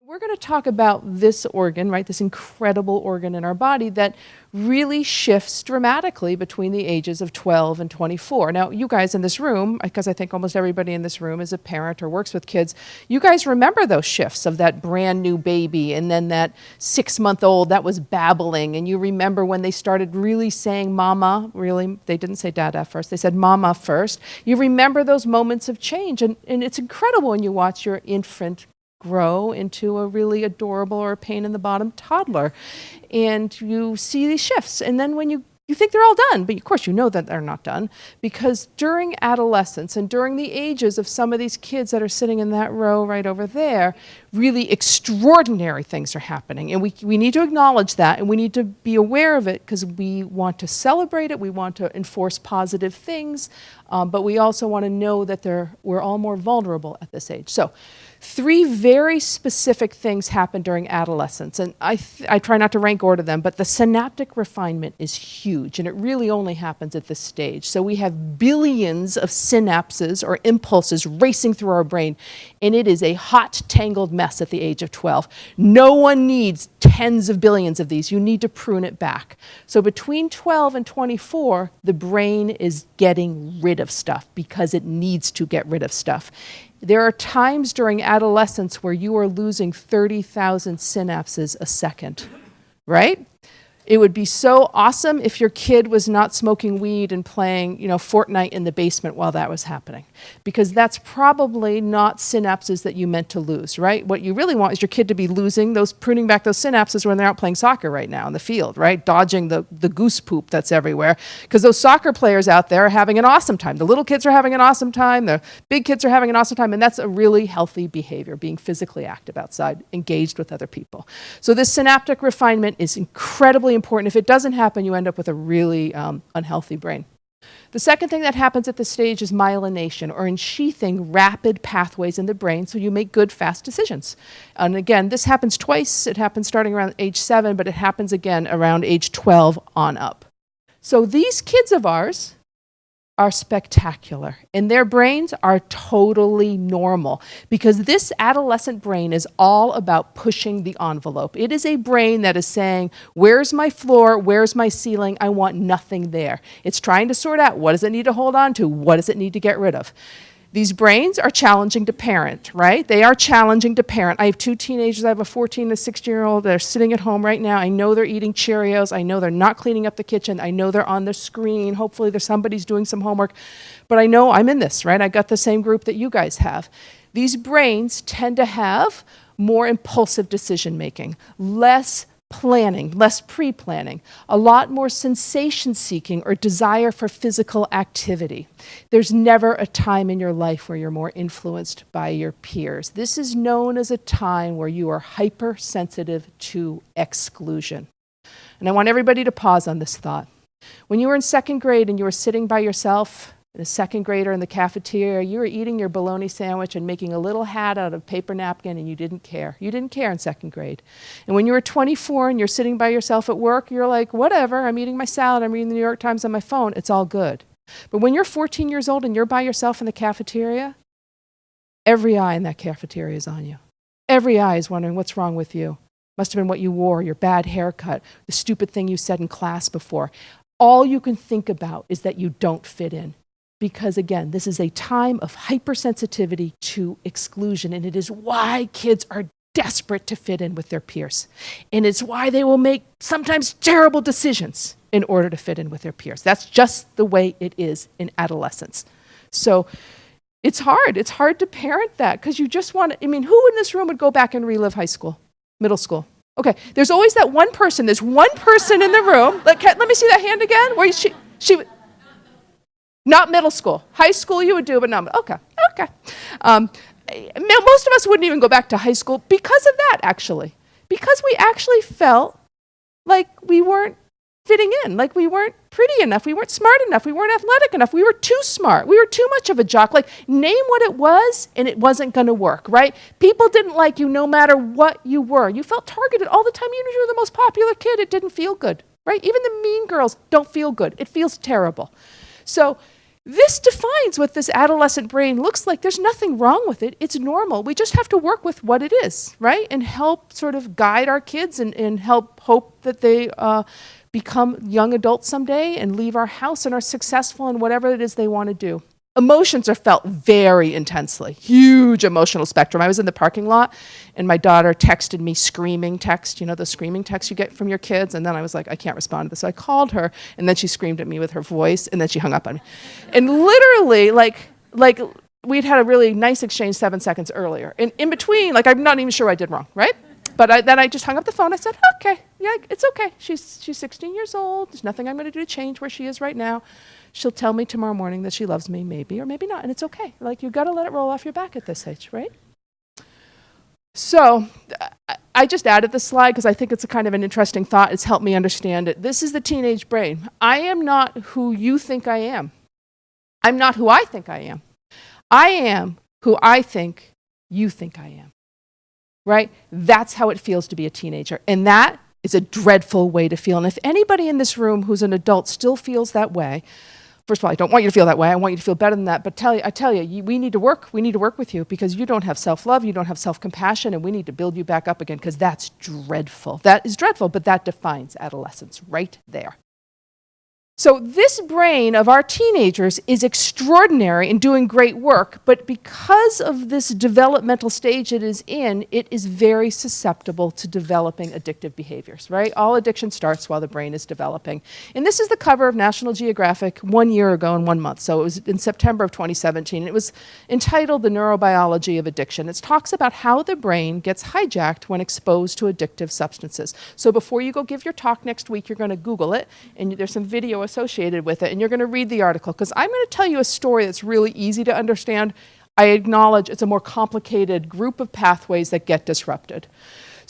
We're going to talk about this organ, right, this incredible organ in our body that really shifts dramatically between the ages of 12 and 24. Now, you guys in this room, because I think almost everybody in this room is a parent or works with kids, you guys remember those shifts of that brand new baby and then that 6-month-old that was babbling, and you remember when they started really saying mama, really, they didn't say dada first, they said mama first. You remember those moments of change, and it's incredible when you watch your infant grow into a really adorable or a pain in the bottom toddler. And you see these shifts. And then when you think they're all done, but of course you know that they're not done, because during adolescence and during the ages of some of these kids that are sitting in that row right over there, really extraordinary things are happening. And we need to acknowledge that, and we need to be aware of it, because we want to celebrate it, we want to enforce positive things, but we also want to know that we're all more vulnerable at this age. So 3 very specific things happen during adolescence, and I try not to rank order them, but the synaptic refinement is huge, and it really only happens at this stage. So we have billions of synapses or impulses racing through our brain, and it is a hot, tangled mess at the age of 12. No one needs tens of billions of these. You need to prune it back. So between 12 and 24, the brain is getting rid of stuff because it needs to get rid of stuff. There are times during adolescence where you are losing 30,000 synapses a second, right? It would be so awesome if your kid was not smoking weed and playing, Fortnite in the basement while that was happening, because that's probably not synapses that you meant to lose, right? What you really want is your kid to be pruning back those synapses when they're out playing soccer right now in the field, right? Dodging the goose poop that's everywhere, because those soccer players out there are having an awesome time. The little kids are having an awesome time. The big kids are having an awesome time, and that's a really healthy behavior, being physically active outside, engaged with other people. So this synaptic refinement is incredibly important. If it doesn't happen, you end up with a really unhealthy brain. The second thing that happens at this stage is myelination, or ensheathing rapid pathways in the brain so you make good, fast decisions. And again, this happens twice. It happens starting around age 7, but it happens again around age 12 on up. So these kids of ours are spectacular, and their brains are totally normal, because this adolescent brain is all about pushing the envelope. It is a brain that is saying, where's my floor, where's my ceiling, I want nothing there. It's trying to sort out, what does it need to hold on to, what does it need to get rid of. These brains are challenging to parent, right? They are challenging to parent. I have 2 teenagers. I have a 14 and a 16-year-old. They're sitting at home right now. I know they're eating Cheerios. I know they're not cleaning up the kitchen. I know they're on the screen. Hopefully somebody's doing some homework. But I know I'm in this, right? I got the same group that you guys have. These brains tend to have more impulsive decision-making, less planning, less pre-planning, a lot more sensation-seeking or desire for physical activity. There's never a time in your life where you're more influenced by your peers. This is known as a time where you are hypersensitive to exclusion. And I want everybody to pause on this thought. When you were in 2nd grade and you were sitting by yourself, a 2nd grader in the cafeteria, you were eating your bologna sandwich and making a little hat out of paper napkin, and you didn't care. You didn't care in 2nd grade. And when you were 24 and you're sitting by yourself at work, you're like, whatever, I'm eating my salad, I'm reading the New York Times on my phone, it's all good. But when you're 14 years old and you're by yourself in the cafeteria, every eye in that cafeteria is on you. Every eye is wondering what's wrong with you. Must have been what you wore, your bad haircut, the stupid thing you said in class before. All you can think about is that you don't fit in. Because again, this is a time of hypersensitivity to exclusion, and it is why kids are desperate to fit in with their peers. And it's why they will make sometimes terrible decisions in order to fit in with their peers. That's just the way it is in adolescence. So it's hard. It's hard to parent that, because you just want to, who in this room would go back and relive high school, middle school? Okay, there's always that one person. There's one person in the room. Let me see that hand again. Where she not middle school. High school you would do, but not, okay. Most of us wouldn't even go back to high school because of that, actually. Because we actually felt like we weren't fitting in, like we weren't pretty enough, we weren't smart enough, we weren't athletic enough, we were too smart, we were too much of a jock. Like, name what it was, and it wasn't going to work, right? People didn't like you no matter what you were. You felt targeted all the time. Even if you were the most popular kid, it didn't feel good, right? Even the mean girls don't feel good. It feels terrible. So This defines what this adolescent brain looks like. There's nothing wrong with it. It's normal. We just have to work with what it is, right? And help sort of guide our kids and help hope that they become young adults someday and leave our house and are successful in whatever it is they want to do. Emotions are felt very intensely, huge emotional spectrum. I was in the parking lot and my daughter texted me screaming text, the screaming text you get from your kids. And then I was like, I can't respond to this. So I called her and then she screamed at me with her voice and then she hung up on me. And literally like we'd had a really nice exchange 7 seconds earlier. And in between, I'm not even sure what I did wrong, right? But then I just hung up the phone. I said, okay, yeah, it's okay. She's 16 years old. There's nothing I'm going to do to change where she is right now. She'll tell me tomorrow morning that she loves me, maybe, or maybe not, and it's okay. You got to let it roll off your back at this age, right? So I just added this slide because I think it's a kind of an interesting thought. It's helped me understand it. This is the teenage brain. I am not who you think I am. I'm not who I think I am. I am who I think you think I am, right? That's how it feels to be a teenager, and that is a dreadful way to feel. And if anybody in this room who's an adult still feels that way, first of all, I don't want you to feel that way. I want you to feel better than that. But I tell you, we need to work. We need to work with you because you don't have self-love, you don't have self-compassion, and we need to build you back up again because that's dreadful. That is dreadful, but that defines adolescence right there. So this brain of our teenagers is extraordinary and doing great work, but because of this developmental stage it is in, it is very susceptible to developing addictive behaviors, right? All addiction starts while the brain is developing. And this is the cover of National Geographic 1 year ago and 1 month. So it was in September of 2017. It was entitled The Neurobiology of Addiction. It talks about how the brain gets hijacked when exposed to addictive substances. So before you go give your talk next week, you're going to Google it, and there's some video associated with it, and you're going to read the article because I'm going to tell you a story that's really easy to understand. I acknowledge it's a more complicated group of pathways that get disrupted.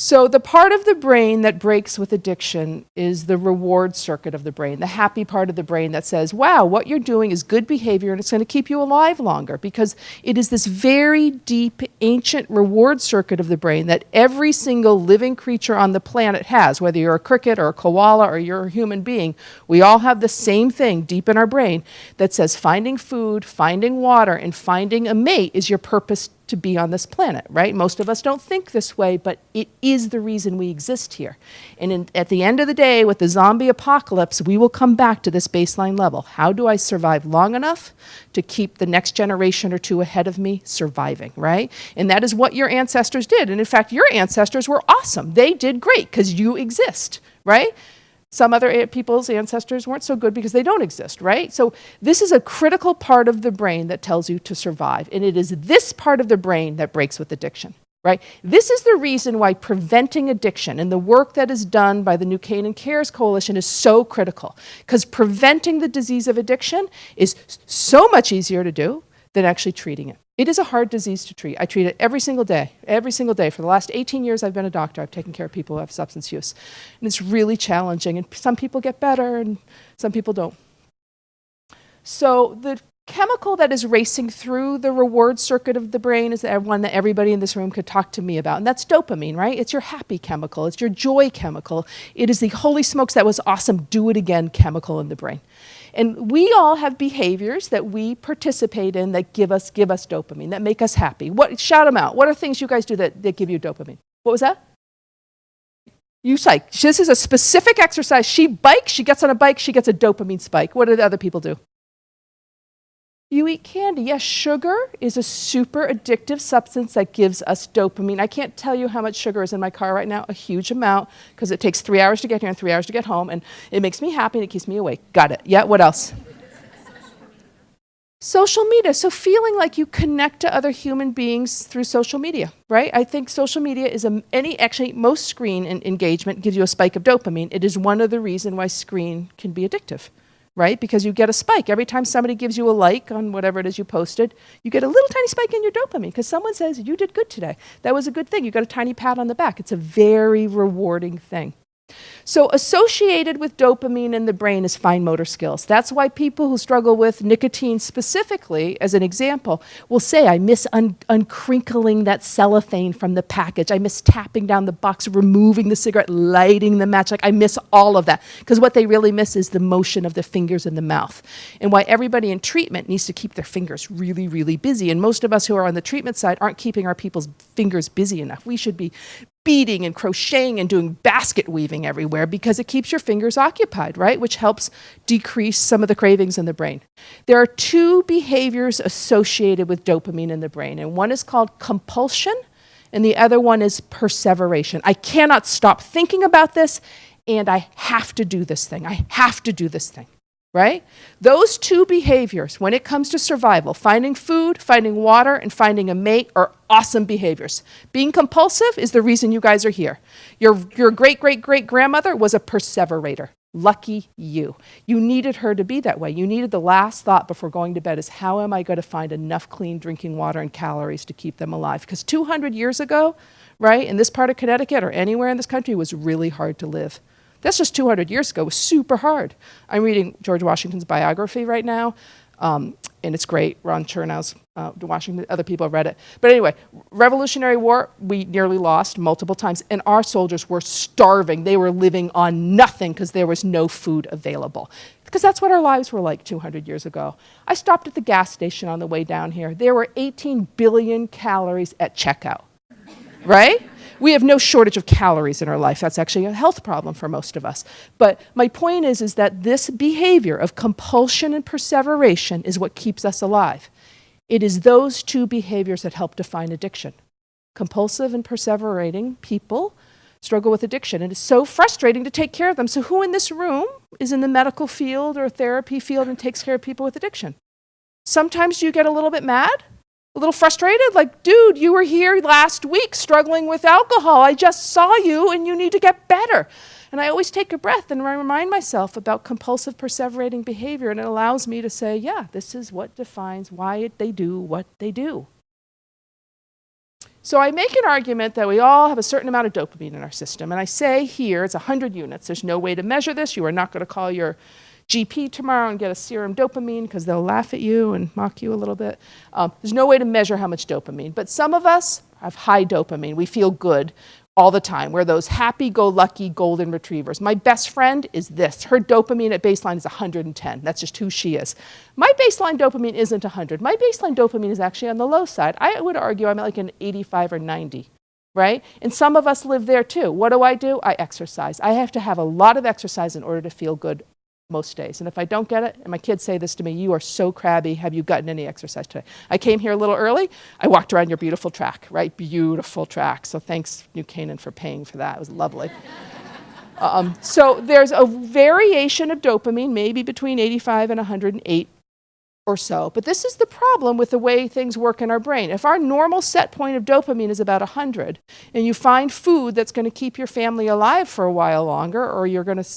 So the part of the brain that breaks with addiction is the reward circuit of the brain, the happy part of the brain that says, wow, what you're doing is good behavior and it's going to keep you alive longer, because it is this very deep, ancient reward circuit of the brain that every single living creature on the planet has, whether you're a cricket or a koala or you're a human being. We all have the same thing deep in our brain that says finding food, finding water, and finding a mate is your purpose to be on this planet, right? Most of us don't think this way, but it is the reason we exist here. And at the end of the day, with the zombie apocalypse, we will come back to this baseline level. How do I survive long enough to keep the next generation or two ahead of me surviving, right? And that is what your ancestors did. And in fact, your ancestors were awesome. They did great because you exist, right? Some other people's ancestors weren't so good because they don't exist, right? So this is a critical part of the brain that tells you to survive. And it is this part of the brain that breaks with addiction, right? This is the reason why preventing addiction and the work that is done by the New Canaan Cares Coalition is so critical. Because preventing the disease of addiction is so much easier to do than actually treating it. It is a hard disease to treat. I treat it every single day. Every single day. For the last 18 years I've been a doctor. I've taken care of people who have substance use. And it's really challenging. And some people get better and some people don't. So the chemical that is racing through the reward circuit of the brain is one that everybody in this room could talk to me about. And that's dopamine, right? It's your happy chemical. It's your joy chemical. It is the holy smokes, that was awesome, do it again chemical in the brain. And we all have behaviors that we participate in that give us dopamine, that make us happy. Shout them out. What are things you guys do that give you dopamine? What was that? You psych. This is a specific exercise. She bikes, she gets on a bike, she gets a dopamine spike. What do the other people do? You eat candy. Yes, sugar is a super addictive substance that gives us dopamine. I can't tell you how much sugar is in my car right now, a huge amount, because it takes 3 hours to get here and 3 hours to get home, and it makes me happy and it keeps me awake. Got it. Yeah, what else? Social media. So feeling like you connect to other human beings through social media, right? I think social media is actually most screen engagement gives you a spike of dopamine. It is one of the reasons why screen can be addictive. Right? Because you get a spike. Every time somebody gives you a like on whatever it is you posted, you get a little tiny spike in your dopamine because someone says, you did good today. That was a good thing. You got a tiny pat on the back. It's a very rewarding thing. So associated with dopamine in the brain is fine motor skills. That's why people who struggle with nicotine specifically, as an example, will say, I miss uncrinkling that cellophane from the package. I miss tapping down the box, removing the cigarette, lighting the match. Like, I miss all of that. Because what they really miss is the motion of the fingers in the mouth. And why everybody in treatment needs to keep their fingers really, really busy. And most of us who are on the treatment side aren't keeping our people's fingers busy enough. We should be beading and crocheting and doing basket weaving everywhere because it keeps your fingers occupied, right? Which helps decrease some of the cravings in the brain. There are two behaviors associated with dopamine in the brain, and one is called compulsion, and the other one is perseveration. I cannot stop thinking about this, and I have to do this thing. I have to do this thing. Right? Those two behaviors, when it comes to survival, finding food, finding water, and finding a mate, are awesome behaviors. Being compulsive is the reason you guys are here. Your great-great-great-grandmother was a perseverator. Lucky you. You needed her to be that way. You needed the last thought before going to bed is, how am I going to find enough clean drinking water and calories to keep them alive? Because 200 years ago, right, in this part of Connecticut or anywhere in this country, it was really hard to live. That's just 200 years ago. It was super hard. I'm reading George Washington's biography right now, and it's great. Ron Chernow's Washington. Other people have read it. But anyway, Revolutionary War, we nearly lost multiple times, and our soldiers were starving. They were living on nothing because there was no food available. Because that's what our lives were like 200 years ago. I stopped at the gas station on the way down here. There were 18 billion calories at checkout, right? We have no shortage of calories in our life. That's actually a health problem for most of us. But my point is that this behavior of compulsion and perseveration is what keeps us alive. It is those two behaviors that help define addiction. Compulsive and perseverating people struggle with addiction, and it's so frustrating to take care of them. So who in this room is in the medical field or therapy field and takes care of people with addiction? Sometimes you get a little bit mad, a little frustrated, like, dude, you were here last week struggling with alcohol. I just saw you and you need to get better. And I always take a breath and remind myself about compulsive perseverating behavior, and it allows me to say, yeah, this is what defines why they do what they do. So I make an argument that we all have a certain amount of dopamine in our system, and I say here it's 100 units. There's no way to measure this. You are not going to call your GP tomorrow and get a serum dopamine because they'll laugh at you and mock you a little bit. There's no way to measure how much dopamine, but some of us have high dopamine. We feel good all the time. We're those happy-go-lucky golden retrievers. My best friend is this. Her dopamine at baseline is 110. That's just who she is. My baseline dopamine isn't 100. My baseline dopamine is actually on the low side. I would argue I'm at like an 85 or 90. Right? And some of us live there too. What do? I exercise. I have to have a lot of exercise in order to feel good most days. And if I don't get it, and my kids say this to me, you are so crabby, have you gotten any exercise today? I came here a little early, I walked around your beautiful track, right? Beautiful track. So thanks, New Canaan, for paying for that. It was lovely. So there's a variation of dopamine, maybe between 85 and 108 or so. But this is the problem with the way things work in our brain. If our normal set point of dopamine is about 100, and you find food that's going to keep your family alive for a while longer, or you're going to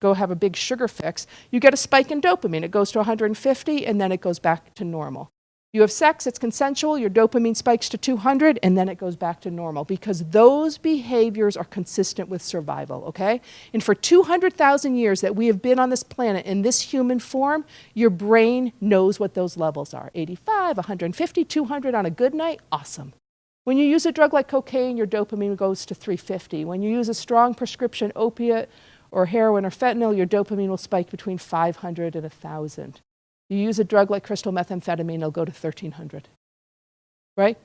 go have a big sugar fix, you get a spike in dopamine. It goes to 150, and then it goes back to normal. You have sex, it's consensual, your dopamine spikes to 200, and then it goes back to normal, because those behaviors are consistent with survival, okay? And for 200,000 years that we have been on this planet in this human form, your brain knows what those levels are. 85, 150, 200 on a good night, awesome. When you use a drug like cocaine, your dopamine goes to 350. When you use a strong prescription opiate, or heroin or fentanyl, your dopamine will spike between 500 and 1,000. You use a drug like crystal methamphetamine, it'll go to 1,300, right?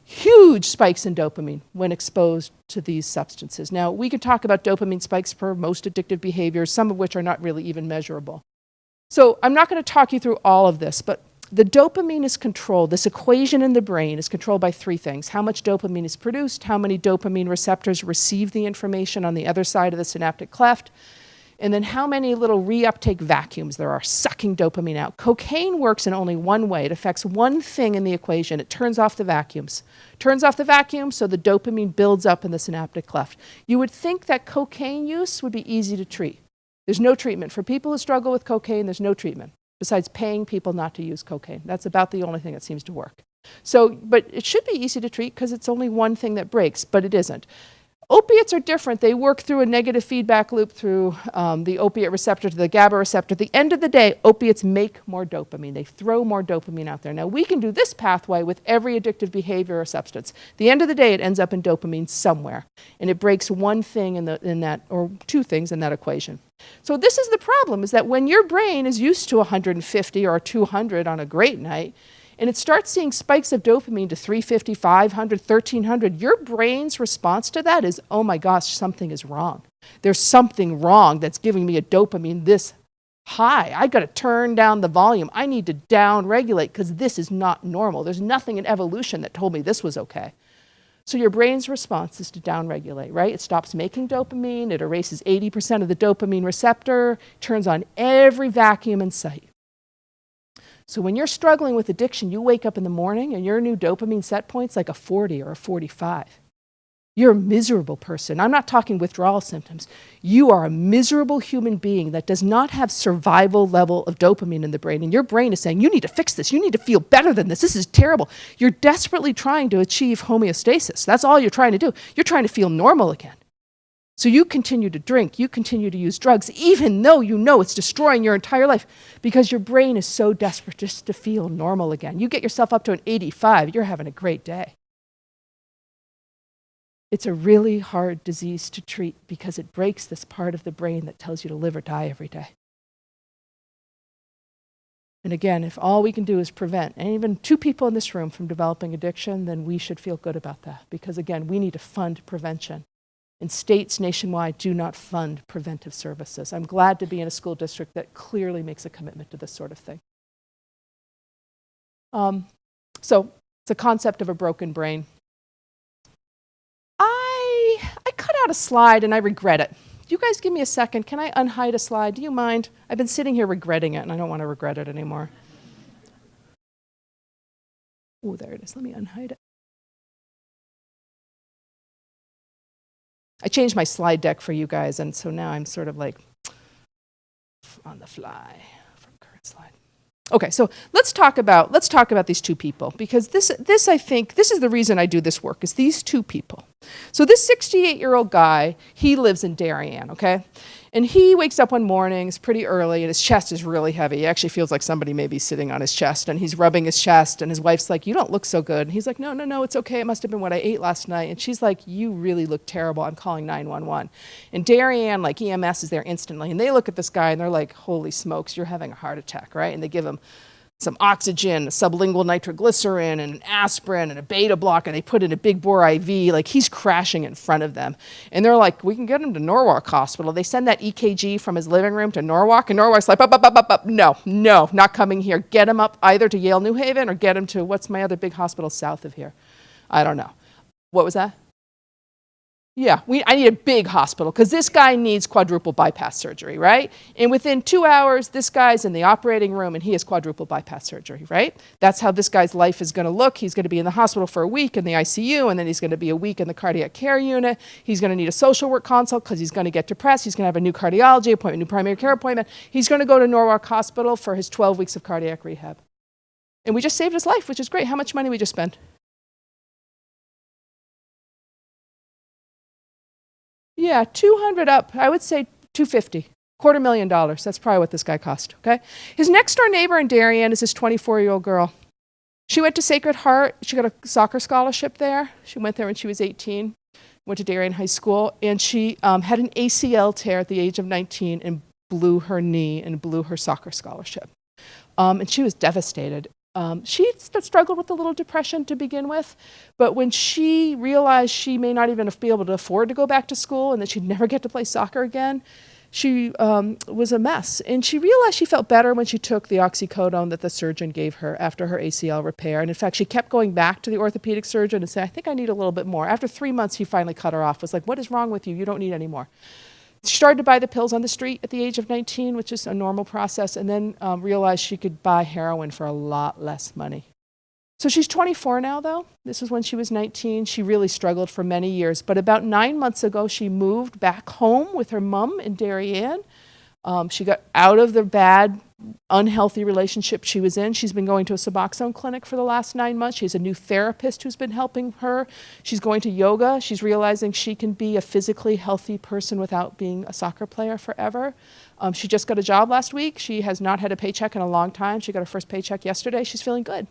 Huge spikes in dopamine when exposed to these substances. Now, we can talk about dopamine spikes for most addictive behaviors, some of which are not really even measurable. So I'm not going to talk you through all of this, but the dopamine is controlled. This equation in the brain is controlled by three things: how much dopamine is produced, how many dopamine receptors receive the information on the other side of the synaptic cleft, and then how many little reuptake vacuums there are sucking dopamine out. Cocaine works in only one way. It affects one thing in the equation. It turns off the vacuums. Turns off the vacuum so the dopamine builds up in the synaptic cleft. You would think that cocaine use would be easy to treat. There's no treatment. For people who struggle with cocaine, there's no treatment besides paying people not to use cocaine. That's about the only thing that seems to work. So, but it should be easy to treat because it's only one thing that breaks, but it isn't. Opiates are different. They work through a negative feedback loop through the opiate receptor to the GABA receptor. At the end of the day, opiates make more dopamine. They throw more dopamine out there. Now, we can do this pathway with every addictive behavior or substance. At the end of the day, it ends up in dopamine somewhere, and it breaks one thing in that, or two things in that equation. So this is the problem, is that when your brain is used to 150 or 200 on a great night, and it starts seeing spikes of dopamine to 350, 500, 1300, your brain's response to that is, oh my gosh, something is wrong. There's something wrong that's giving me a dopamine this high. I got to turn down the volume. I need to down regulate because this is not normal. There's nothing in evolution that told me this was okay. So your brain's response is to down regulate, right? It stops making dopamine. It erases 80% of the dopamine receptor, turns on every vacuum in sight. So when you're struggling with addiction, you wake up in the morning and your new dopamine set point's like a 40 or a 45. You're a miserable person. I'm not talking withdrawal symptoms. You are a miserable human being that does not have survival level of dopamine in the brain. And your brain is saying, you need to fix this. You need to feel better than this. This is terrible. You're desperately trying to achieve homeostasis. That's all you're trying to do. You're trying to feel normal again. So you continue to drink, you continue to use drugs, even though you know it's destroying your entire life, because your brain is so desperate just to feel normal again. You get yourself up to an 85, you're having a great day. It's a really hard disease to treat because it breaks this part of the brain that tells you to live or die every day. And again, if all we can do is prevent, and even 2 people in this room from developing addiction, then we should feel good about that. Because again, we need to fund prevention. And states nationwide do not fund preventive services. I'm glad to be in a school district that clearly makes a commitment to this sort of thing. So it's a concept of a broken brain. I cut out a slide and I regret it. You guys give me a second. Can I unhide a slide? Do you mind? I've been sitting here regretting it and I don't want to regret it anymore. Oh, there it is. Let me unhide it. I changed my slide deck for you guys, and so now I'm sort of like on the fly from current slide. Okay, so let's talk about these 2 people, because this I think this is the reason I do this work, is these 2 people. So this 68-year-old guy, he lives in Darien, okay? And he wakes up one morning, it's pretty early, and his chest is really heavy. He actually feels like somebody may be sitting on his chest, and he's rubbing his chest, and his wife's like, you don't look so good. And he's like, no, it's okay. It must have been what I ate last night. And she's like, you really look terrible. I'm calling 911. And Darien, like EMS is there instantly, and they look at this guy, and they're like, holy smokes, you're having a heart attack, right? And they give him some oxygen, sublingual nitroglycerin, and an aspirin, and a beta blocker, and they put in a big bore IV, like he's crashing in front of them. And they're like, we can get him to Norwalk Hospital. They send that EKG from his living room to Norwalk, and Norwalk's like, up. No, not coming here. Get him up either to Yale New Haven or get him to, what's my other big hospital south of here? I don't know. What was that? Yeah, I need a big hospital because this guy needs quadruple bypass surgery, right? And within 2 hours, this guy's in the operating room and he has quadruple bypass surgery, right? That's how this guy's life is going to look. He's going to be in the hospital for a week in the ICU, and then he's going to be a week in the cardiac care unit. He's going to need a social work consult because he's going to get depressed. He's going to have a new cardiology appointment, new primary care appointment. He's going to go to Norwalk Hospital for his 12 weeks of cardiac rehab. And we just saved his life, which is great. How much money we just spent? Yeah, 200 up. I would say 250. $250,000. That's probably what this guy cost, okay? His next door neighbor in Darien is this 24-year-old girl. She went to Sacred Heart. She got a soccer scholarship there. She went there when she was 18, went to Darien High School, and she had an ACL tear at the age of 19 and blew her knee and blew her soccer scholarship. And she was devastated. She struggled with a little depression to begin with, but when she realized she may not even be able to afford to go back to school and that she'd never get to play soccer again, she was a mess. And she realized she felt better when she took the oxycodone that the surgeon gave her after her ACL repair. And in fact, she kept going back to the orthopedic surgeon and saying, I think I need a little bit more. After 3 months, he finally cut her off, was like, what is wrong with you? You don't need any more. She started to buy the pills on the street at the age of 19, which is a normal process, and then realized she could buy heroin for a lot less money. So she's 24 now, though. This was when she was 19. She really struggled for many years. But about 9 months ago, she moved back home with her mom in Darien. She got out of the bad, unhealthy relationship she was in. She's been going to a Suboxone clinic for the last 9 months. She has a new therapist who's been helping her. She's going to yoga. She's realizing she can be a physically healthy person without being a soccer player forever. She just got a job last week. She has not had a paycheck in a long time. She got her first paycheck yesterday. She's feeling good.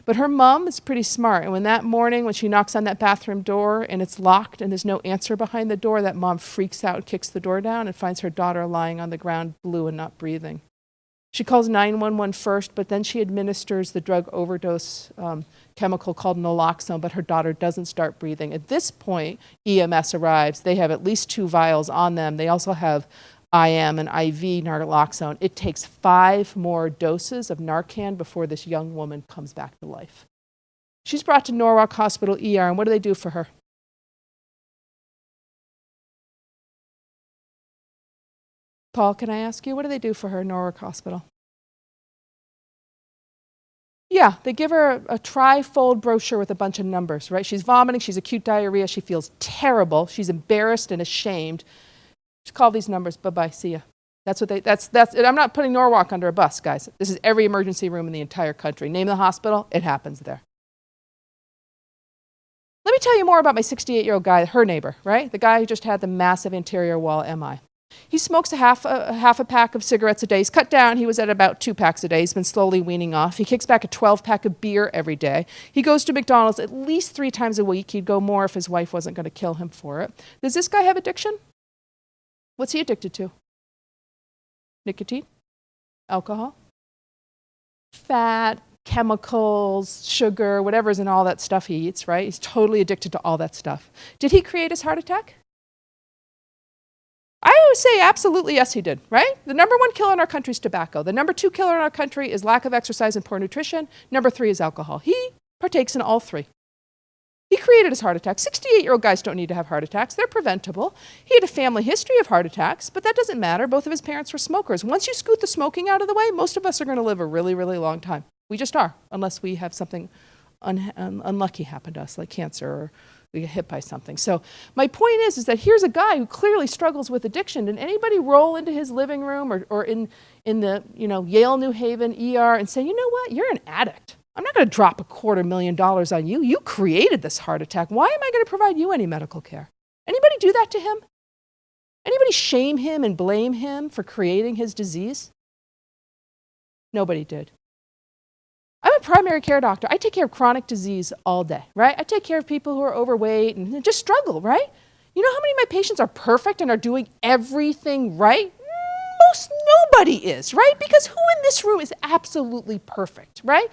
But her mom is pretty smart. And when that morning, when she knocks on that bathroom door and it's locked and there's no answer behind the door, that mom freaks out and kicks the door down and finds her daughter lying on the ground, blue and not breathing. She calls 911 first, but then she administers the drug overdose chemical called naloxone, but her daughter doesn't start breathing. At this point, EMS arrives. They have at least 2 vials on them. They also have IM and IV naloxone. It takes 5 more doses of Narcan before this young woman comes back to life. She's brought to Norwalk Hospital ER, and what do they do for her? Paul, can I ask you, what do they do for her in Norwalk Hospital? Yeah, they give her a tri-fold brochure with a bunch of numbers, right? She's vomiting, she's acute diarrhea, she feels terrible, she's embarrassed and ashamed. Just call these numbers, bye-bye, see ya. That's what that's, I'm not putting Norwalk under a bus, guys. This is every emergency room in the entire country. Name the hospital, it happens there. Let me tell you more about my 68-year-old guy, her neighbor, right? The guy who just had the massive anterior wall MI. He smokes a half a pack of cigarettes a day. He's cut down. He was at about 2 packs a day. He's been slowly weaning off. He kicks back a 12-pack of beer every day. He goes to McDonald's at least 3 times a week. He'd go more if his wife wasn't going to kill him for it. Does this guy have addiction? What's he addicted to? Nicotine? Alcohol? Fat, chemicals, sugar, whatever's in all that stuff he eats, right? He's totally addicted to all that stuff. Did he create his heart attack? I would say absolutely yes, he did, right? The number 1 killer in our country is tobacco. The number 2 killer in our country is lack of exercise and poor nutrition. Number 3 is alcohol. He partakes in all 3. He created his heart attack. 68-year-old guys don't need to have heart attacks. They're preventable. He had a family history of heart attacks, but that doesn't matter. Both of his parents were smokers. Once you scoot the smoking out of the way, most of us are going to live a really, really long time. We just are, unless we have something unlucky happen to us, like cancer, or we get hit by something. So my point is that here's a guy who clearly struggles with addiction. Did anybody roll into his living room or in the Yale New Haven ER and say, you know what, you're an addict. I'm not going to drop $250,000 on you. You created this heart attack. Why am I going to provide you any medical care? Anybody do that to him? Anybody shame him and blame him for creating his disease? Nobody did. I'm a primary care doctor. I take care of chronic disease all day, right? I take care of people who are overweight and just struggle, right? You know how many of my patients are perfect and are doing everything right? Most nobody is, right? Because who in this room is absolutely perfect, right?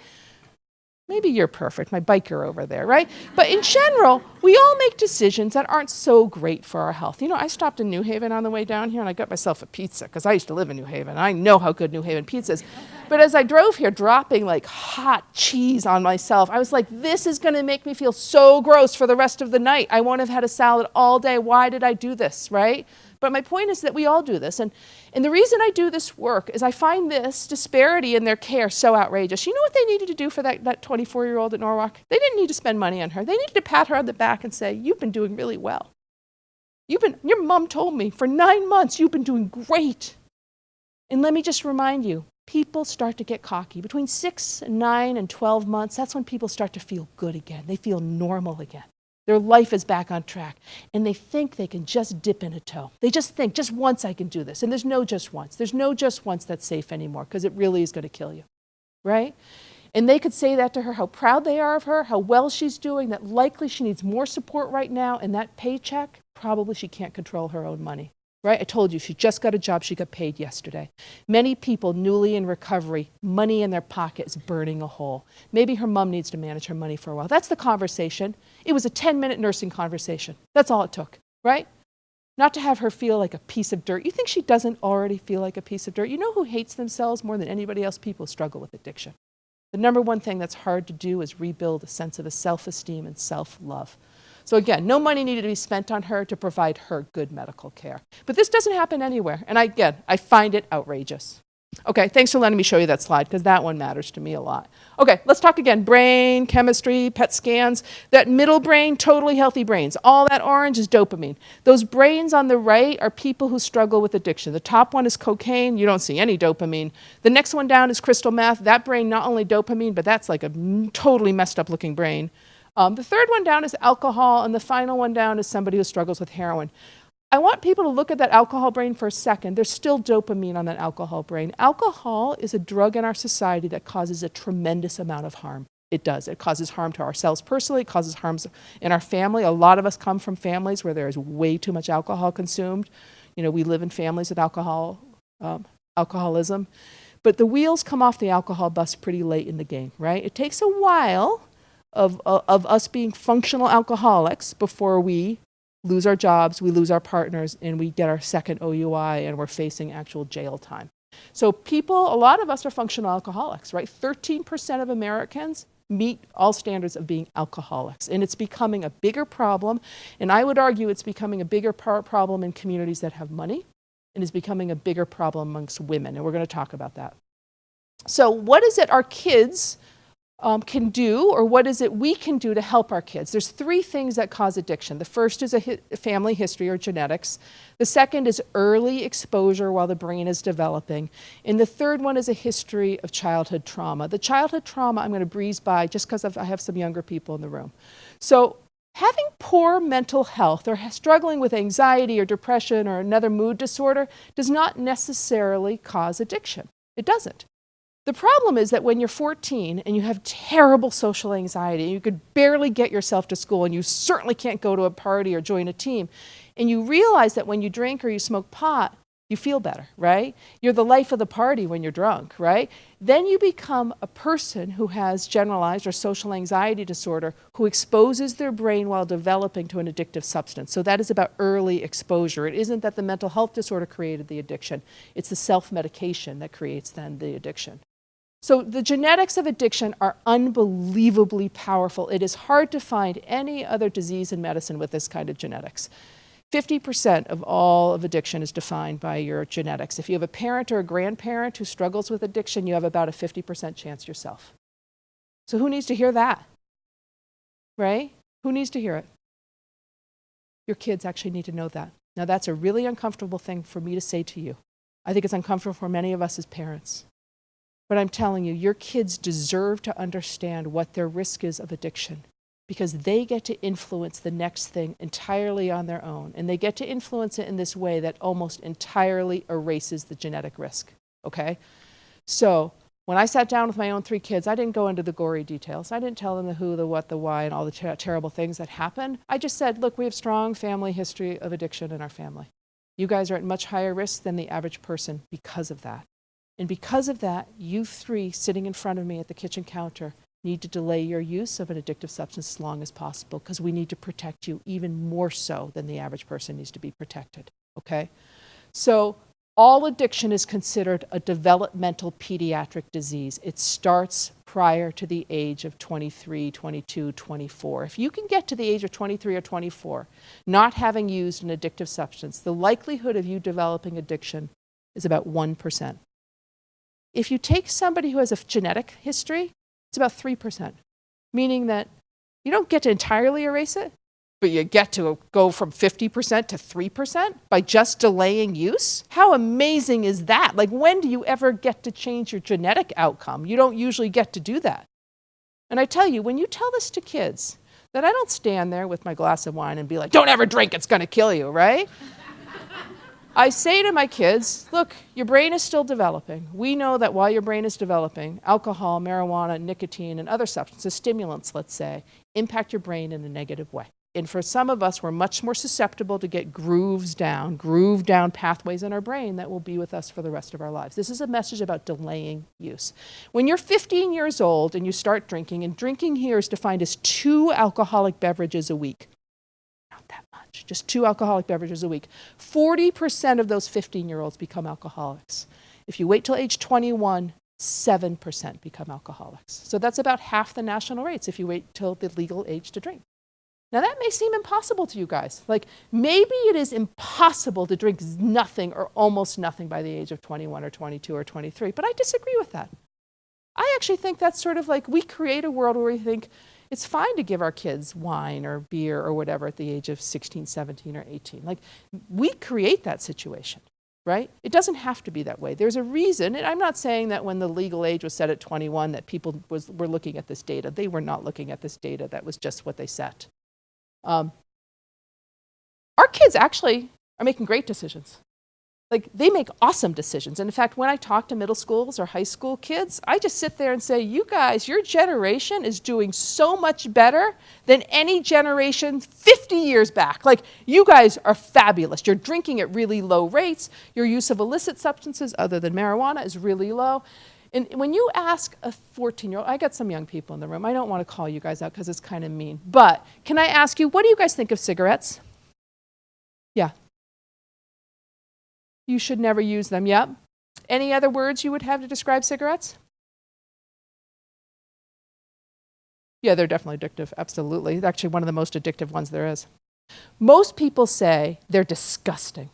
Maybe you're perfect, my biker over there, right? But in general, we all make decisions that aren't so great for our health. You know, I stopped in New Haven on the way down here and I got myself a pizza because I used to live in New Haven. I know how good New Haven pizza is. But as I drove here dropping like hot cheese on myself, I was like, this is going to make me feel so gross for the rest of the night. I won't have had a salad all day. Why did I do this, right? But my point is that we all do this. And the reason I do this work is I find this disparity in their care so outrageous. You know what they needed to do for that 24-year-old at Norwalk? They didn't need to spend money on her. They needed to pat her on the back and say, you've been doing really well. Your mom told me for 9 months you've been doing great. And let me just remind you, people start to get cocky. Between 6 and 9 and 12 months, that's when people start to feel good again. They feel normal again. Their life is back on track, and they think they can just dip in a toe. They just think, just once I can do this, and there's no just once. There's no just once that's safe anymore, because it really is going to kill you, right? And they could say that to her, how proud they are of her, how well she's doing, that likely she needs more support right now, and that paycheck, probably she can't control her own money. Right? I told you, she just got a job. She got paid yesterday. Many people newly in recovery, money in their pocket is burning a hole. Maybe her mom needs to manage her money for a while. That's the conversation. It was a 10-minute nursing conversation. That's all it took, right? Not to have her feel like a piece of dirt. You think she doesn't already feel like a piece of dirt? You know who hates themselves more than anybody else? People who struggle with addiction. The number one thing that's hard to do is rebuild a sense of a self-esteem and self-love. So again, no money needed to be spent on her to provide her good medical care. But this doesn't happen anywhere. And I find it outrageous. Okay, thanks for letting me show you that slide because that one matters to me a lot. Okay, let's talk again. Brain, chemistry, PET scans. That middle brain, totally healthy brains. All that orange is dopamine. Those brains on the right are people who struggle with addiction. The top one is cocaine. You don't see any dopamine. The next one down is crystal meth. That brain, not only dopamine, but that's like a totally messed up looking brain. The third one down is alcohol, and the final one down is somebody who struggles with heroin. I want people to look at that alcohol brain for a second. There's still dopamine on that alcohol brain. Alcohol is a drug in our society that causes a tremendous amount of harm. It does. It causes harm to ourselves personally. It causes harms in our family. A lot of us come from families where there is way too much alcohol consumed. You know, we live in families with alcoholism. But the wheels come off the alcohol bus pretty late in the game, right? It takes a while of us being functional alcoholics before we lose our jobs, we lose our partners, and we get our second OUI, and we're facing actual jail time. So people, a lot of us are functional alcoholics, right? 13% of Americans meet all standards of being alcoholics, and it's becoming a bigger problem, and I would argue it's becoming a bigger problem in communities that have money, and is becoming a bigger problem amongst women, and we're going to talk about that. So what is it our kids can do, or what is it we can do to help our kids? There's three things that cause addiction. The first is a family history or genetics. The second is early exposure while the brain is developing. And the third one is a history of childhood trauma. The childhood trauma I'm going to breeze by just because I have some younger people in the room. So having poor mental health or struggling with anxiety or depression or another mood disorder does not necessarily cause addiction. It doesn't. The problem is that when you're 14 and you have terrible social anxiety, you could barely get yourself to school, and you certainly can't go to a party or join a team, and you realize that when you drink or you smoke pot, you feel better, right? You're the life of the party when you're drunk, right? Then you become a person who has generalized or social anxiety disorder who exposes their brain while developing to an addictive substance. So that is about early exposure. It isn't that the mental health disorder created the addiction. It's the self-medication that creates then the addiction. So the genetics of addiction are unbelievably powerful. It is hard to find any other disease in medicine with this kind of genetics. 50% of all of addiction is defined by your genetics. If you have a parent or a grandparent who struggles with addiction, you have about a 50% chance yourself. So who needs to hear that? Right? Who needs to hear it? Your kids actually need to know that. Now that's a really uncomfortable thing for me to say to you. I think it's uncomfortable for many of us as parents. But I'm telling you, your kids deserve to understand what their risk is of addiction, because they get to influence the next thing entirely on their own. And they get to influence it in this way that almost entirely erases the genetic risk, okay? So when I sat down with my own 3 kids, I didn't go into the gory details. I didn't tell them the who, the what, the why, and all the terrible things that happened. I just said, look, we have strong family history of addiction in our family. You guys are at much higher risk than the average person because of that. And because of that, you 3 sitting in front of me at the kitchen counter need to delay your use of an addictive substance as long as possible, because we need to protect you even more so than the average person needs to be protected, okay? So all addiction is considered a developmental pediatric disease. It starts prior to the age of 23, 22, 24. If you can get to the age of 23 or 24, not having used an addictive substance, the likelihood of you developing addiction is about 1%. If you take somebody who has a genetic history, it's about 3%, meaning that you don't get to entirely erase it, but you get to go from 50% to 3% by just delaying use. How amazing is that? Like, when do you ever get to change your genetic outcome? You don't usually get to do that. And I tell you, when you tell this to kids, that I don't stand there with my glass of wine and be like, don't ever drink, it's gonna kill you, right? I say to my kids, look, your brain is still developing. We know that while your brain is developing, alcohol, marijuana, nicotine, and other substances, stimulants, let's say, impact your brain in a negative way. And for some of us, we're much more susceptible to get grooved down pathways in our brain that will be with us for the rest of our lives. This is a message about delaying use. When you're 15 years old and you start drinking, and drinking here is defined as 2 alcoholic beverages a week, that much, just 2 alcoholic beverages a week. 40% of those 15-year-olds become alcoholics. If you wait till age 21, 7% become alcoholics. So that's about half the national rates if you wait till the legal age to drink. Now that may seem impossible to you guys. Like maybe it is impossible to drink nothing or almost nothing by the age of 21 or 22 or 23, but I disagree with that. I actually think that's sort of like we create a world where we think it's fine to give our kids wine or beer or whatever at the age of 16, 17, or 18. Like we create that situation, right? It doesn't have to be that way. There's a reason, and I'm not saying that when the legal age was set at 21 that people were looking at this data. They were not looking at this data. That was just what they set. Our kids actually are making great decisions. Like they make awesome decisions. And in fact, when I talk to middle schools or high school kids, I just sit there and say, you guys, your generation is doing so much better than any generation 50 years back. Like you guys are fabulous. You're drinking at really low rates. Your use of illicit substances other than marijuana is really low. And when you ask a 14-year-old, I got some young people in the room. I don't want to call you guys out because it's kind of mean. But can I ask you, what do you guys think of cigarettes? Yeah. You should never use them. Yep. Any other words you would have to describe cigarettes? Yeah, they're definitely addictive. Absolutely. They're actually one of the most addictive ones there is. Most people say they're disgusting.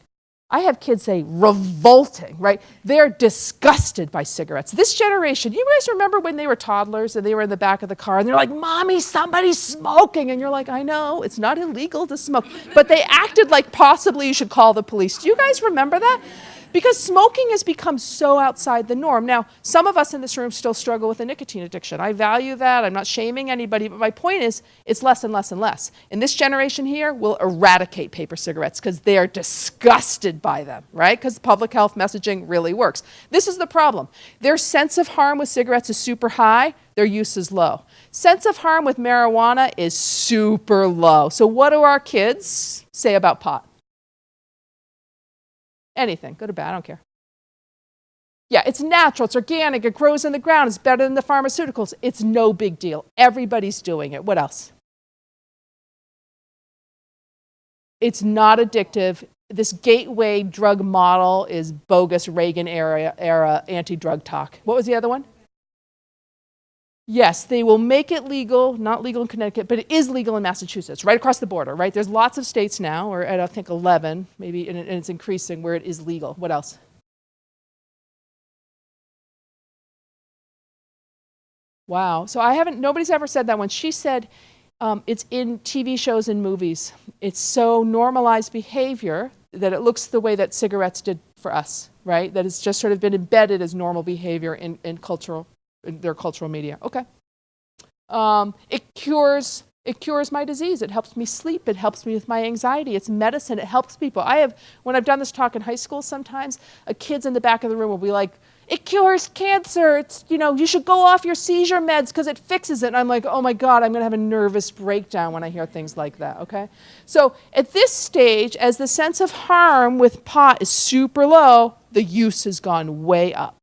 I have kids say revolting, right? They're disgusted by cigarettes. This generation, you guys remember when they were toddlers and they were in the back of the car and they're like, Mommy, somebody's smoking. And you're like, I know, it's not illegal to smoke. But they acted like possibly you should call the police. Do you guys remember that? Because smoking has become so outside the norm. Now, some of us in this room still struggle with a nicotine addiction. I value that. I'm not shaming anybody, but my point is it's less and less and less. And this generation here will eradicate paper cigarettes because they are disgusted by them, right? Because public health messaging really works. This is the problem. Their sense of harm with cigarettes is super high. Their use is low. Sense of harm with marijuana is super low. So what do our kids say about pot? Anything, good or bad, I don't care. Yeah, it's natural, it's organic, it grows in the ground, it's better than the pharmaceuticals. It's no big deal. Everybody's doing it. What else? It's not addictive. This gateway drug model is bogus Reagan era anti-drug talk. What was the other one? Yes, they will make it legal, not legal in Connecticut, but it is legal in Massachusetts, right across the border, right? There's lots of states now, or I think 11, maybe, and it's increasing where it is legal. What else? Wow. So nobody's ever said that one. She said it's in TV shows and movies. It's so normalized behavior that it looks the way that cigarettes did for us, right? That it's just sort of been embedded as normal behavior in their cultural media. Okay. It cures my disease. It helps me sleep. It helps me with my anxiety. It's medicine. It helps people. When I've done this talk in high school sometimes, kids in the back of the room will be like, it cures cancer. It's, you should go off your seizure meds because it fixes it. And I'm like, oh my God, I'm going to have a nervous breakdown when I hear things like that, okay? So at this stage, as the sense of harm with pot is super low, the use has gone way up.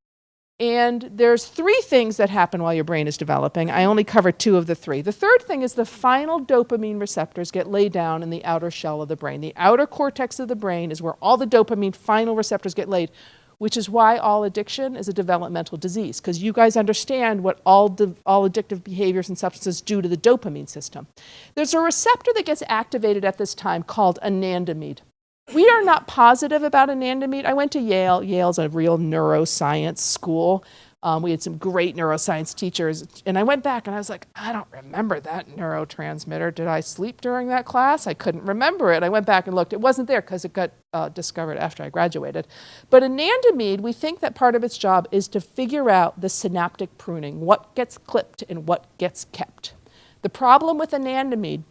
And there's 3 things that happen while your brain is developing. I only covered 2 of the 3. The third thing is the final dopamine receptors get laid down in the outer shell of the brain. The outer cortex of the brain is where all the dopamine final receptors get laid, which is why all addiction is a developmental disease, because you guys understand what all addictive behaviors and substances do to the dopamine system. There's a receptor that gets activated at this time called anandamide. We are not positive about anandamide. I went to Yale. Yale's a real neuroscience school. We had some great neuroscience teachers. And I went back and I was like, I don't remember that neurotransmitter. Did I sleep during that class? I couldn't remember it. I went back and looked. It wasn't there because it got discovered after I graduated. But anandamide, we think that part of its job is to figure out the synaptic pruning, what gets clipped and what gets kept. The problem with anandamide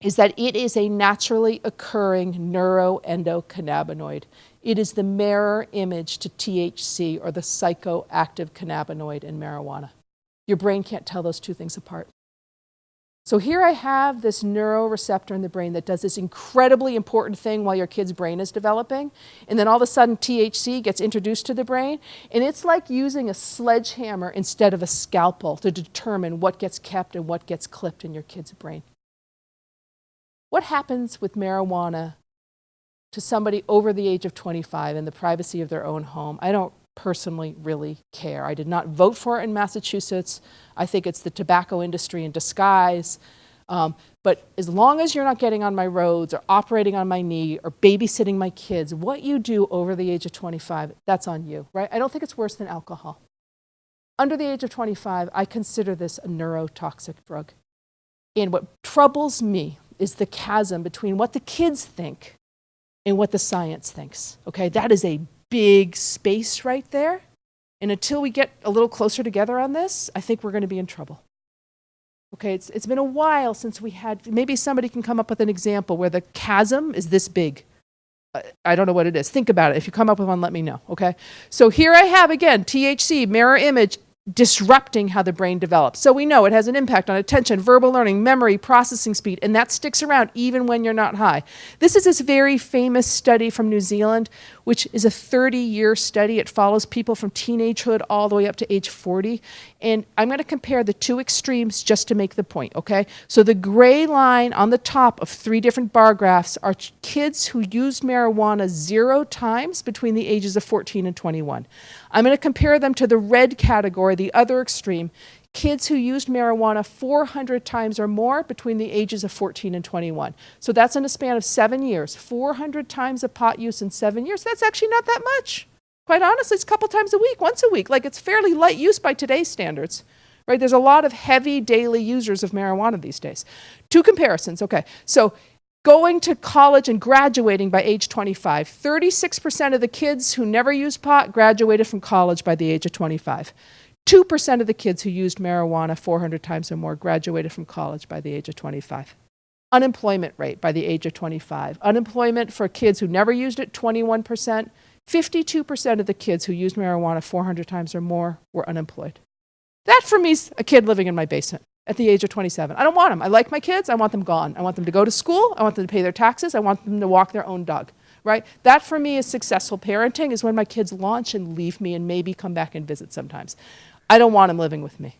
is that it is a naturally occurring neuroendocannabinoid. It is the mirror image to THC, or the psychoactive cannabinoid in marijuana. Your brain can't tell those 2 things apart. So here I have this neuroreceptor in the brain that does this incredibly important thing while your kid's brain is developing, and then all of a sudden THC gets introduced to the brain, and it's like using a sledgehammer instead of a scalpel to determine what gets kept and what gets clipped in your kid's brain. What happens with marijuana to somebody over the age of 25 in the privacy of their own home? I don't personally really care. I did not vote for it in Massachusetts. I think it's the tobacco industry in disguise. But as long as you're not getting on my roads or operating on my knee or babysitting my kids, what you do over the age of 25, that's on you, right? I don't think it's worse than alcohol. Under the age of 25, I consider this a neurotoxic drug. And what troubles me is the chasm between what the kids think and what the science thinks, okay? That is a big space right there. And until we get a little closer together on this, I think we're going to be in trouble. Okay, it's been a while since we had, maybe somebody can come up with an example where the chasm is this big. I don't know what it is. Think about it. If you come up with one, let me know, okay? So here I have, again, THC, mirror image, disrupting how the brain develops. So we know it has an impact on attention, verbal learning, memory, processing speed, and that sticks around even when you're not high. This is this very famous study from New Zealand, which is a 30-year study. It follows people from teenagehood all the way up to age 40. And I'm going to compare the two extremes just to make the point, okay? So the gray line on the top of 3 different bar graphs are kids who used marijuana 0 times between the ages of 14 and 21. I'm going to compare them to the red category, the other extreme, kids who used marijuana 400 times or more between the ages of 14 and 21. So that's in a span of 7 years. 400 times of pot use in 7 years. That's actually not that much. Quite honestly, it's a couple times a week, once a week. Like, it's fairly light use by today's standards, right? There's a lot of heavy daily users of marijuana these days. 2 comparisons, okay. So going to college and graduating by age 25, 36% of the kids who never used pot graduated from college by the age of 25. 2% of the kids who used marijuana 400 times or more graduated from college by the age of 25. Unemployment rate by the age of 25. Unemployment for kids who never used it, 21%. 52% of the kids who used marijuana 400 times or more were unemployed. That, for me, is a kid living in my basement at the age of 27. I don't want them. I like my kids. I want them gone. I want them to go to school. I want them to pay their taxes. I want them to walk their own dog, right? That, for me, is successful parenting, is when my kids launch and leave me and maybe come back and visit sometimes. I don't want them living with me.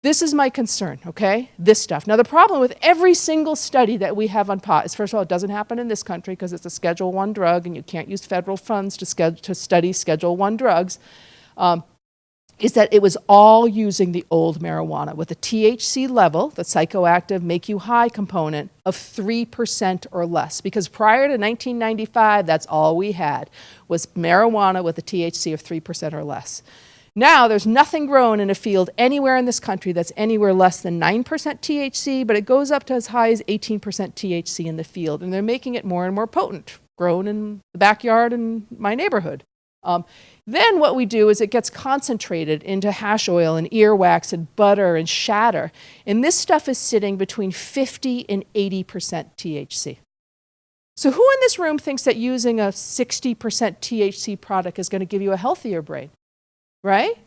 This is my concern, okay? This stuff. Now, the problem with every single study that we have on pot is, first of all, it doesn't happen in this country because it's a Schedule I drug and you can't use federal funds to study Schedule I drugs, is that it was all using the old marijuana with a THC level, the psychoactive make you high component, of 3% or less. Because prior to 1995, that's all we had, was marijuana with a THC of 3% or less. Now, there's nothing grown in a field anywhere in this country that's anywhere less than 9% THC, but it goes up to as high as 18% THC in the field, and they're making it more and more potent, grown in the backyard in my neighborhood. Then what we do is it gets concentrated into hash oil and earwax and butter and shatter, and this stuff is sitting between 50 and 80% THC. So who in this room thinks that using a 60% THC product is going to give you a healthier brain? Right?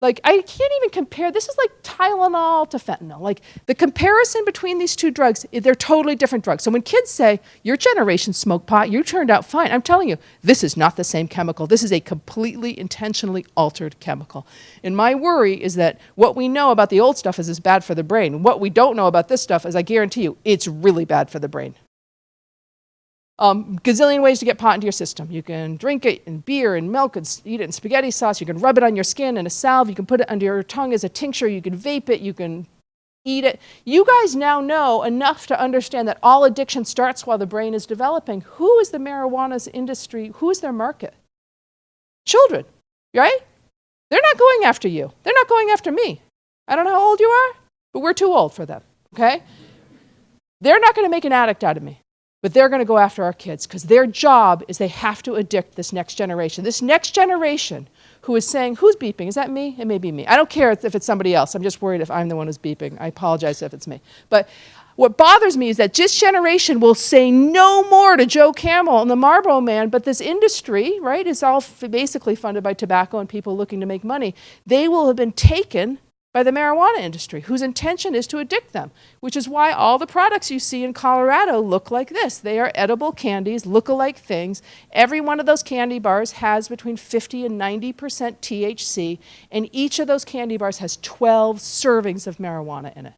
Like, I can't even compare. This is like Tylenol to fentanyl. Like, the comparison between these 2 drugs, they're totally different drugs. So when kids say, your generation smoked pot, you turned out fine, I'm telling you, this is not the same chemical. This is a completely intentionally altered chemical. And my worry is that what we know about the old stuff is it's bad for the brain. What we don't know about this stuff is, I guarantee you, it's really bad for the brain. Gazillion ways to get pot into your system. You can drink it in beer and milk and eat it in spaghetti sauce. You can rub it on your skin in a salve. You can put it under your tongue as a tincture. You can vape it. You can eat it. You guys now know enough to understand that all addiction starts while the brain is developing. Who is the marijuana's industry? Who is their market? Children, right? They're not going after you. They're not going after me. I don't know how old you are, but we're too old for them, okay? They're not going to make an addict out of me. But they're going to go after our kids because their job is they have to addict this next generation. This next generation who is saying, who's beeping? Is that me? It may be me. I don't care if it's somebody else. I'm just worried if I'm the one who's beeping. I apologize if it's me. But what bothers me is that this generation will say no more to Joe Camel and the Marlboro Man, but this industry, right, is all basically funded by tobacco and people looking to make money. They will have been taken by the marijuana industry, whose intention is to addict them, which is why all the products you see in Colorado look like this. They are edible candies, look-alike things. Every one of those candy bars has between 50 and 90% THC, and each of those candy bars has 12 servings of marijuana in it,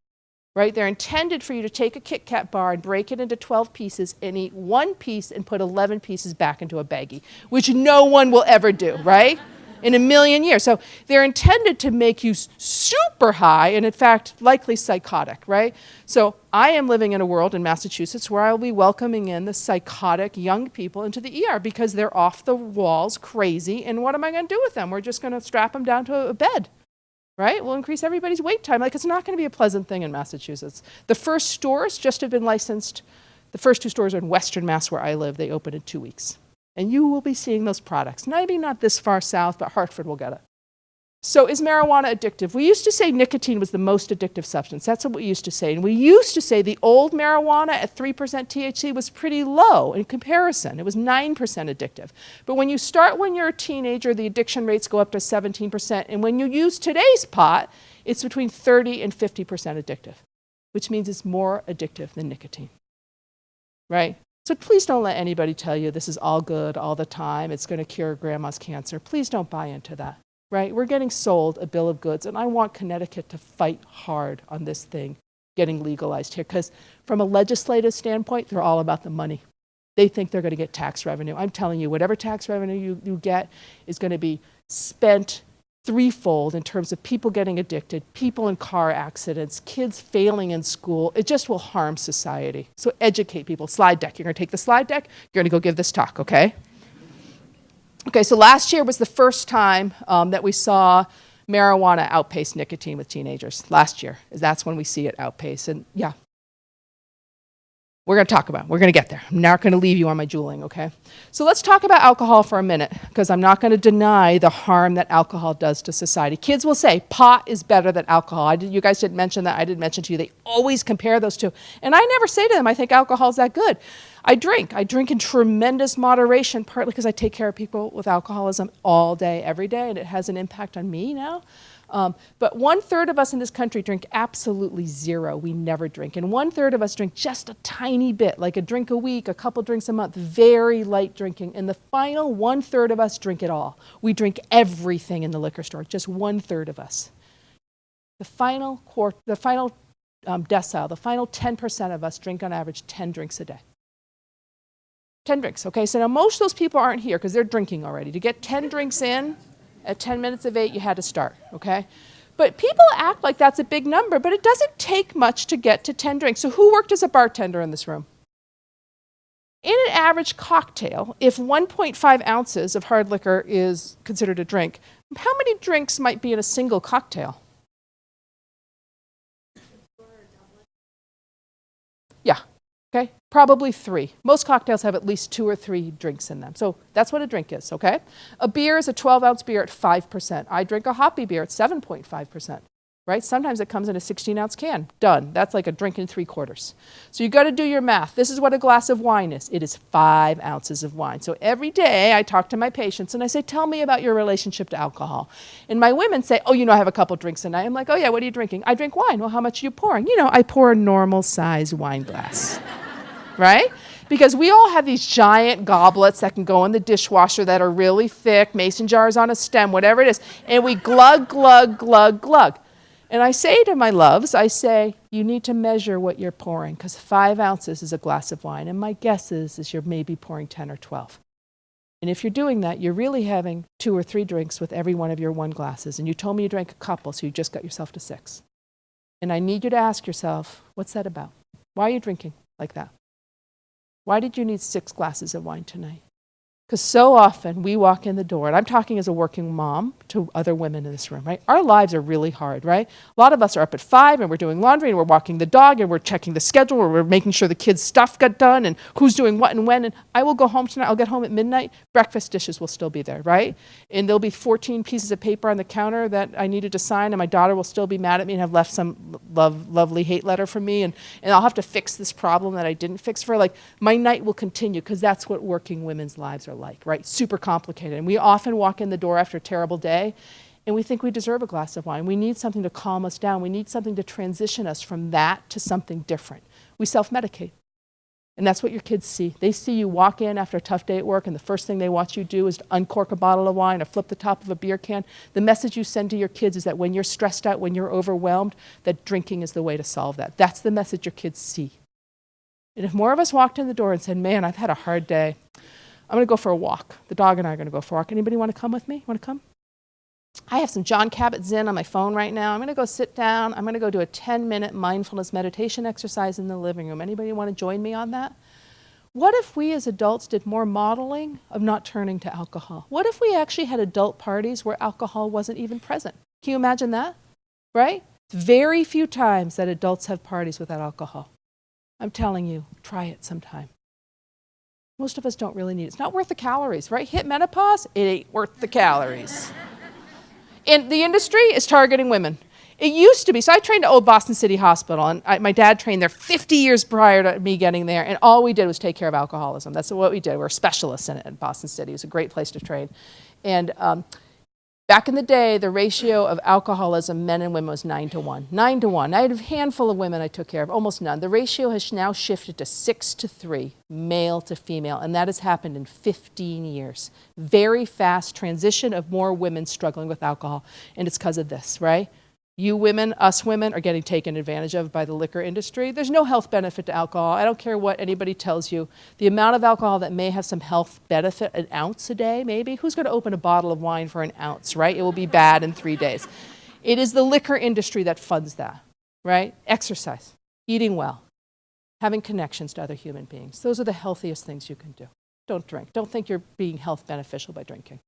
right? They're intended for you to take a Kit Kat bar and break it into 12 pieces and eat 1 piece and put 11 pieces back into a baggie, which no one will ever do, right? in a million years. So they're intended to make you super high and, in fact, likely psychotic, right? So I am living in a world in Massachusetts where I will be welcoming in the psychotic young people into the ER because they're off the walls crazy. And what am I going to do with them? We're just going to strap them down to a bed, right? We'll increase everybody's wait time. Like, it's not going to be a pleasant thing in Massachusetts. The first stores just have been licensed. The first 2 stores are in Western Mass where I live. They open in 2 weeks. And you will be seeing those products. Maybe not this far south, but Hartford will get it. So is marijuana addictive? We used to say nicotine was the most addictive substance. That's what we used to say. And we used to say the old marijuana at 3% THC was pretty low in comparison. It was 9% addictive. But when you start when you're a teenager, the addiction rates go up to 17%. And when you use today's pot, it's between 30 and 50% addictive, which means it's more addictive than nicotine, right? So please don't let anybody tell you this is all good all the time. It's going to cure grandma's cancer. Please don't buy into that, right? We're getting sold a bill of goods, and I want Connecticut to fight hard on this thing getting legalized here, because from a legislative standpoint, they're all about the money. They think they're going to get tax revenue. I'm telling you, whatever tax revenue you get is going to be spent threefold in terms of people getting addicted, people in car accidents, kids failing in school. It just will harm society. So educate people. Slide deck. You're going to take the slide deck. You're going to go give this talk, okay? Okay, so last year was the first time that we saw marijuana outpace nicotine with teenagers. Last year. That's when we see it outpace. And yeah, we're going to talk about it. We're going to get there. I'm not going to leave you on my juuling, okay? So let's talk about alcohol for a minute, because I'm not going to deny the harm that alcohol does to society. Kids will say pot is better than alcohol. You guys didn't mention that. I didn't mention to you. They always compare those two. And I never say to them, I think alcohol is that good. I drink in tremendous moderation, partly because I take care of people with alcoholism all day, every day, and it has an impact on me now. But 1/3 of us in this country drink absolutely zero. We never drink. And 1/3 of us drink just a tiny bit, like a drink a week, a couple drinks a month, very light drinking. And the final 1/3 of us drink it all. We drink everything in the liquor store, just 1/3 of us. The final decile, the final 10% of us drink on average 10 drinks a day. 10 drinks, okay? So now most of those people aren't here because they're drinking already. To get 10 drinks in, at 10 minutes of 8, you had to start, okay? But people act like that's a big number, but it doesn't take much to get to 10 drinks. So who worked as a bartender in this room? In an average cocktail, if 1.5 ounces of hard liquor is considered a drink, how many drinks might be in a single cocktail? Yeah. Okay, probably 3. Most cocktails have at least 2 or 3 drinks in them. So that's what a drink is, okay? A beer is a 12-ounce beer at 5%. I drink a hoppy beer at 7.5%, right? Sometimes it comes in a 16-ounce can. Done. That's like a drink in 3/4. So you got to do your math. This is what a glass of wine is. It is 5 ounces of wine. So every day I talk to my patients and I say, tell me about your relationship to alcohol. And my women say, oh, I have a couple drinks a night. I'm like, oh yeah, what are you drinking? I drink wine. Well, how much are you pouring? I pour a normal size wine glass. Right? Because we all have these giant goblets that can go in the dishwasher that are really thick, mason jars on a stem, whatever it is, and we glug, glug, glug, glug. And I say to my loves, I say, you need to measure what you're pouring, because 5 ounces is a glass of wine, and my guess is you're maybe pouring 10 or 12. And if you're doing that, you're really having 2 or 3 drinks with every one of your 1 glasses, and you told me you drank a couple, so you just got yourself to 6. And I need you to ask yourself, what's that about? Why are you drinking like that? Why did you need 6 glasses of wine tonight? Because so often we walk in the door, and I'm talking as a working mom to other women in this room, right? Our lives are really hard, right? A lot of us are up at 5 and we're doing laundry and we're walking the dog and we're checking the schedule or we're making sure the kids' stuff got done and who's doing what and when. And I will go home tonight, I'll get home at midnight, breakfast dishes will still be there, right? And there'll be 14 pieces of paper on the counter that I needed to sign, and my daughter will still be mad at me and have left some lovely hate letter from me, and I'll have to fix this problem that I didn't fix for her. Like, my night will continue because that's what working women's lives are like, right? Super complicated. And we often walk in the door after a terrible day and we think we deserve a glass of wine. We need something to calm us down. We need something to transition us from that to something different. We self-medicate. And that's what your kids see. They see you walk in after a tough day at work and the first thing they watch you do is to uncork a bottle of wine or flip the top of a beer can. The message you send to your kids is that when you're stressed out, when you're overwhelmed, that drinking is the way to solve that. That's the message your kids see. And if more of us walked in the door and said, man, I've had a hard day, I'm going to go for a walk. The dog and I are going to go for a walk. Anybody want to come with me? Want to come? I have some John Kabat-Zinn on my phone right now. I'm going to go sit down. I'm going to go do a 10-minute mindfulness meditation exercise in the living room. Anybody want to join me on that? What if we as adults did more modeling of not turning to alcohol? What if we actually had adult parties where alcohol wasn't even present? Can you imagine that? Right? Very few times that adults have parties without alcohol. I'm telling you, try it sometime. Most of us don't really need it. It's not worth the calories, right? Hit menopause, it ain't worth the calories. And the industry is targeting women. It used to be, so I trained at Old Boston City Hospital, and my dad trained there 50 years prior to me getting there, and all we did was take care of alcoholism. That's what we did. We're specialists in it at Boston City. It was a great place to train. And back in the day, the ratio of alcoholism, men and women, was 9 to 1. 9 to 1. I had a handful of women I took care of, almost none. The ratio has now shifted to 6 to 3, male to female, and that has happened in 15 years. Very fast transition of more women struggling with alcohol, and it's because of this, right? You women, us women, are getting taken advantage of by the liquor industry. There's no health benefit to alcohol. I don't care what anybody tells you. The amount of alcohol that may have some health benefit, an ounce a day maybe, who's going to open a bottle of wine for an ounce, right? It will be bad in 3 days. It is the liquor industry that funds that, right? Exercise, eating well, having connections to other human beings. Those are the healthiest things you can do. Don't drink. Don't think you're being health beneficial by drinking.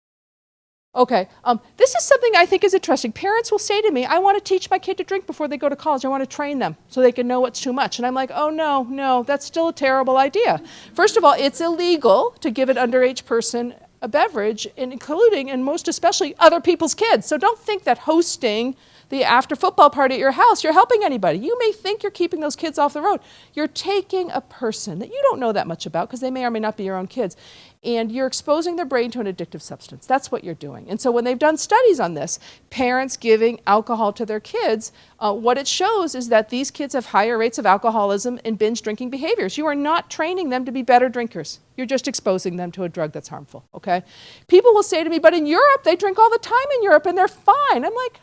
Okay, this is something I think is interesting. Parents will say to me, I want to teach my kid to drink before they go to college. I want to train them so they can know what's too much. And I'm like, oh, no, that's still a terrible idea. First of all, it's illegal to give an underage person a beverage, including and most especially other people's kids. So don't think that hosting the after football party at your house, you're helping anybody. You may think you're keeping those kids off the road. You're taking a person that you don't know that much about, because they may or may not be your own kids, and you're exposing their brain to an addictive substance. That's what you're doing. And so when they've done studies on this, parents giving alcohol to their kids, what it shows is that these kids have higher rates of alcoholism and binge drinking behaviors. You are not training them to be better drinkers. You're just exposing them to a drug that's harmful, okay? People will say to me, but in Europe, they drink all the time in Europe and they're fine. I'm like,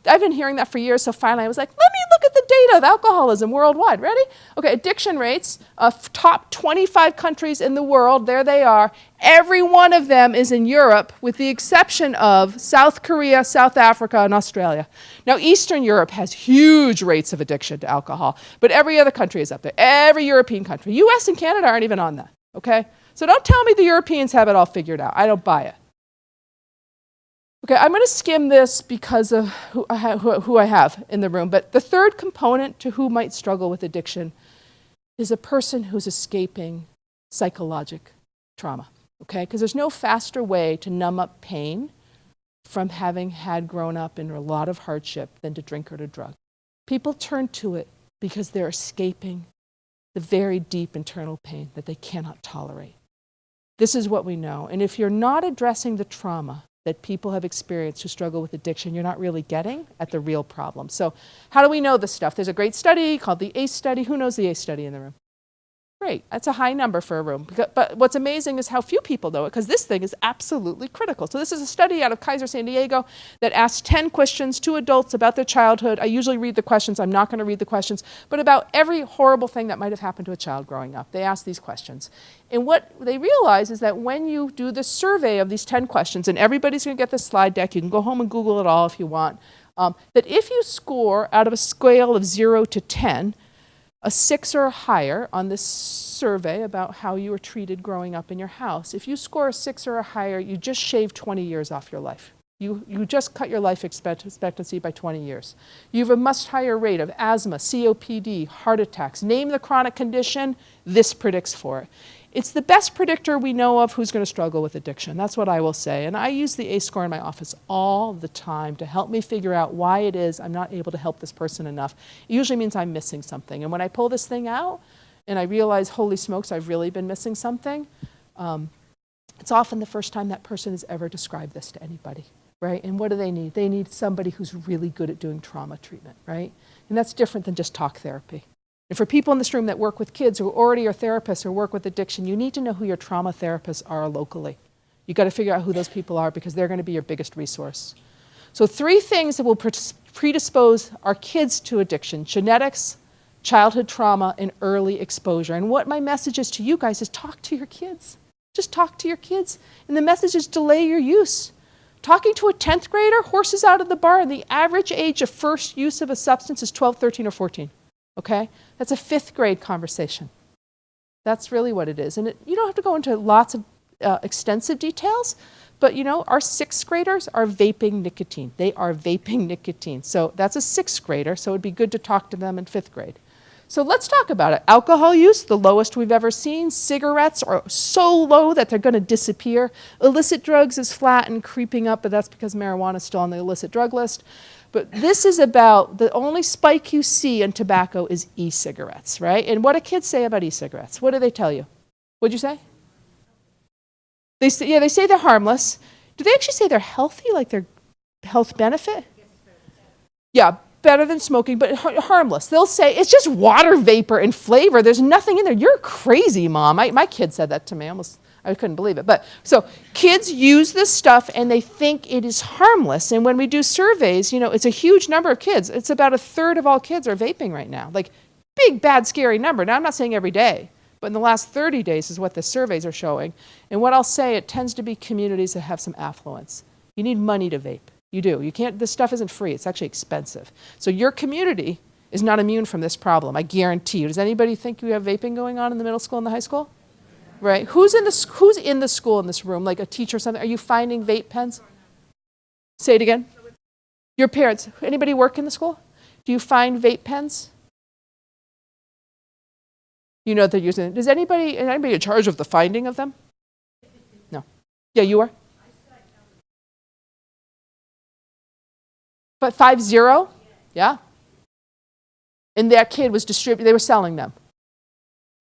I've been hearing that for years, so finally I was like, let me look at the data of alcoholism worldwide. Ready? Okay, addiction rates of top 25 countries in the world, there they are. Every one of them is in Europe, with the exception of South Korea, South Africa, and Australia. Now, Eastern Europe has huge rates of addiction to alcohol, but every other country is up there. Every European country. US and Canada aren't even on that, okay? So don't tell me the Europeans have it all figured out. I don't buy it. Okay, I'm going to skim this because of who I have in the room, but the third component to who might struggle with addiction is a person who's escaping psychologic trauma. Okay, because there's no faster way to numb up pain from having had grown up in a lot of hardship than to drink or to drug. People turn to it because they're escaping the very deep internal pain that they cannot tolerate. This is what we know. And if you're not addressing the trauma that people have experienced who struggle with addiction, you're not really getting at the real problem. So how do we know this stuff? There's a great study called the ACE study. Who knows the ACE study in the room? Great, that's a high number for a room. But what's amazing is how few people know it, because this thing is absolutely critical. So this is a study out of Kaiser San Diego that asks 10 questions to adults about their childhood. I usually read the questions. I'm not going to read the questions, but about every horrible thing that might have happened to a child growing up. They ask these questions. And what they realize is that when you do this survey of these 10 questions, and everybody's going to get this slide deck, you can go home and Google it all if you want, that if you score out of a scale of 0 to 10, a 6 or higher on this survey about how you were treated growing up in your house, if you score a 6 or higher, you just shave 20 years off your life. You just cut your life expectancy by 20 years. You have a much higher rate of asthma, COPD, heart attacks. Name the chronic condition, this predicts for it. It's the best predictor we know of who's going to struggle with addiction. That's what I will say. And I use the ACE score in my office all the time to help me figure out why it is I'm not able to help this person enough. It usually means I'm missing something. And when I pull this thing out and I realize, holy smokes, I've really been missing something, it's often the first time that person has ever described this to anybody, right? And what do they need? They need somebody who's really good at doing trauma treatment, right? And that's different than just talk therapy. And for people in this room that work with kids who already are therapists or work with addiction, you need to know who your trauma therapists are locally. You've got to figure out who those people are, because they're going to be your biggest resource. So 3 things that will predispose our kids to addiction: genetics, childhood trauma, and early exposure. And what my message is to you guys is talk to your kids. Just talk to your kids. And the message is delay your use. Talking to a 10th grader, horses out of the barn, the average age of first use of a substance is 12, 13, or 14. Okay? That's a 5th grade conversation. That's really what it is. And you don't have to go into lots of extensive details, but our 6th graders are vaping nicotine. They are vaping nicotine. So that's a 6th grader, so it'd be good to talk to them in 5th grade. So let's talk about it. Alcohol use, the lowest we've ever seen. Cigarettes are so low that they're going to disappear. Illicit drugs is flat and creeping up, but that's because marijuana is still on the illicit drug list. But this is about the only spike you see in tobacco is e-cigarettes, right? And what do kids say about e-cigarettes? What do they tell you? What'd you say? They say they're harmless. Do they actually say they're healthy, like they're health benefit? Yeah, better than smoking, but harmless. They'll say, it's just water vapor and flavor. There's nothing in there. You're crazy, Mom. My kid said that to me. I couldn't believe it. But so kids use this stuff and they think it is harmless. And when we do surveys, it's a huge number of kids. It's about 1/3 of all kids are vaping right now. Like big, bad, scary number. Now, I'm not saying every day, but in the last 30 days is what the surveys are showing. And what I'll say, it tends to be communities that have some affluence. You need money to vape. You do. You can't, this stuff isn't free. It's actually expensive. So your community is not immune from this problem. I guarantee you. Does anybody think you have vaping going on in the middle school and the high school? Right. Who's in the school in this room, like a teacher or something? Are you finding vape pens? Say it again. Your parents. Anybody work in the school? Do you find vape pens? You know they're using it. Is anybody in charge of the finding of them? No. Yeah, you are? But 50? Yeah. And that kid was they were selling them.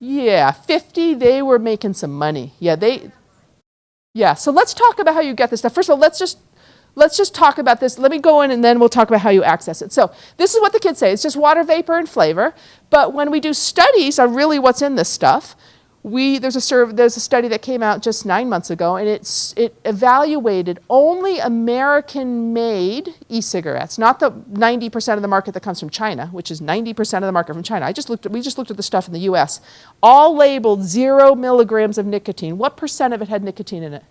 Yeah, 50, they were making some money. Yeah, so let's talk about how you get this stuff. First of all, let's just talk about this. Let me go in and then we'll talk about how you access it. So this is what the kids say. It's just water vapor and flavor. But when we do studies on really what's in this stuff, there's a study that came out just 9 months ago, and it evaluated only American-made e-cigarettes, not the 90% of the market that comes from China, which is 90% of the market from China. We just looked at the stuff in the U.S., all labeled 0 milligrams of nicotine. What percent of it had nicotine in it?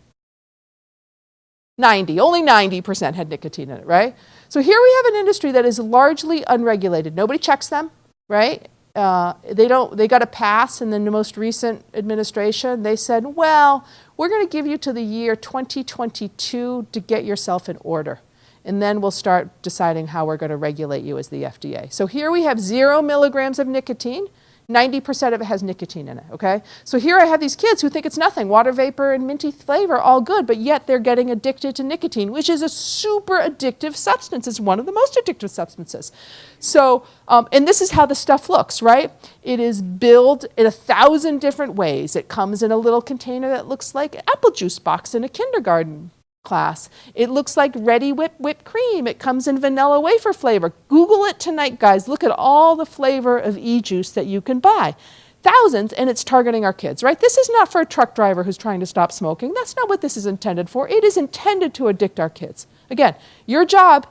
90. Only 90% had nicotine in it, right? So here we have an industry that is largely unregulated. Nobody checks them, right? They got a pass in the most recent administration. They said, well, we're going to give you to the year 2022 to get yourself in order. And then we'll start deciding how we're going to regulate you as the FDA. So here we have 0 milligrams of nicotine. 90% of it has nicotine in it, okay? So here I have these kids who think it's nothing. Water vapor and minty flavor, all good, but yet they're getting addicted to nicotine, which is a super addictive substance. It's one of the most addictive substances. So, and this is how the stuff looks, right? It is billed in 1,000 different ways. It comes in a little container that looks like an apple juice box in a kindergarten class. It looks like Ready whipped cream. It comes in vanilla wafer flavor. Google it tonight, guys. Look at all the flavor of e-juice that you can buy. Thousands, and it's targeting our kids, right? This is not for a truck driver who's trying to stop smoking. That's not what this is intended for. It is intended to addict our kids. Again, your job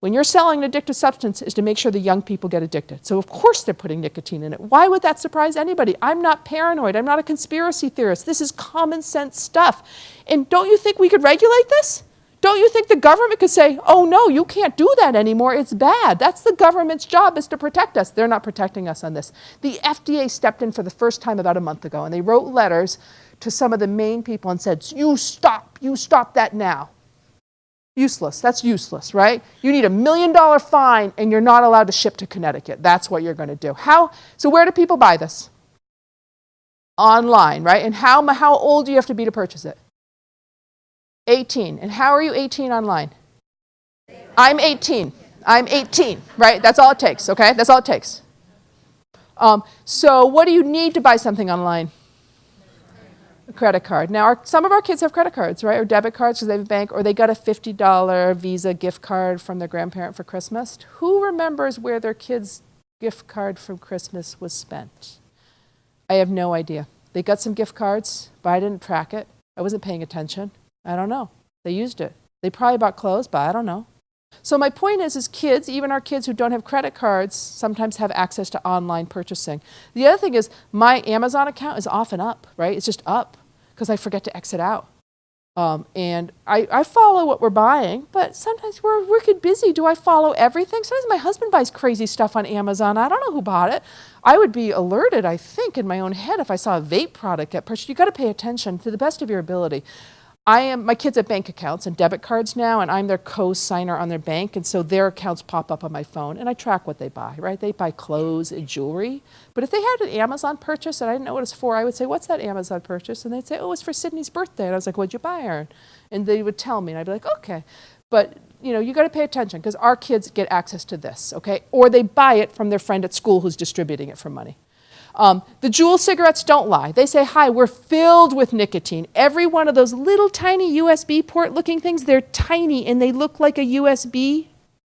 when you're selling an addictive substance is to make sure the young people get addicted. So of course they're putting nicotine in it. Why would that surprise anybody? I'm not paranoid. I'm not a conspiracy theorist. This is common sense stuff. And don't you think we could regulate this? Don't you think the government could say, oh no, you can't do that anymore, it's bad. That's the government's job, is to protect us. They're not protecting us on this. The FDA stepped in for the first time about a month ago, and they wrote letters to some of the main people and said, you stop that now. Useless, that's useless, right? You need $1 million fine and you're not allowed to ship to Connecticut. That's what you're gonna do. So where do people buy this? Online, right? And how old do you have to be to purchase it? 18. And how are you 18 online? I'm 18, right? That's all it takes, okay? That's all it takes. So what do you need to buy something online? A credit card. Now, some of our kids have credit cards, right? Or debit cards because they have a bank, or they got a $50 Visa gift card from their grandparent for Christmas. Who remembers where their kid's gift card from Christmas was spent? I have no idea. They got some gift cards, but I didn't track it. I wasn't paying attention. I don't know. They used it. They probably bought clothes, but I don't know. So my point is kids, even our kids who don't have credit cards, sometimes have access to online purchasing. The other thing is my Amazon account is off and up, right? It's just up because I forget to exit out. And I follow what we're buying, but sometimes we're wicked busy. Do I follow everything? Sometimes my husband buys crazy stuff on Amazon. I don't know who bought it. I would be alerted, I think, in my own head if I saw a vape product get purchased. You've got to pay attention to the best of your ability. My kids have bank accounts and debit cards now, and I'm their co-signer on their bank, and so their accounts pop up on my phone, and I track what they buy, right? They buy clothes and jewelry. But if they had an Amazon purchase and I didn't know what it's for, I would say, what's that Amazon purchase? And they'd say, oh, it's for Sydney's birthday. And I was like, what'd you buy her? And they would tell me, and I'd be like, okay. But you got to pay attention, because our kids get access to this, okay? Or they buy it from their friend at school who's distributing it for money. The Juul cigarettes don't lie. They say, hi, we're filled with nicotine. Every one of those little tiny USB port looking things, they're tiny and they look like a USB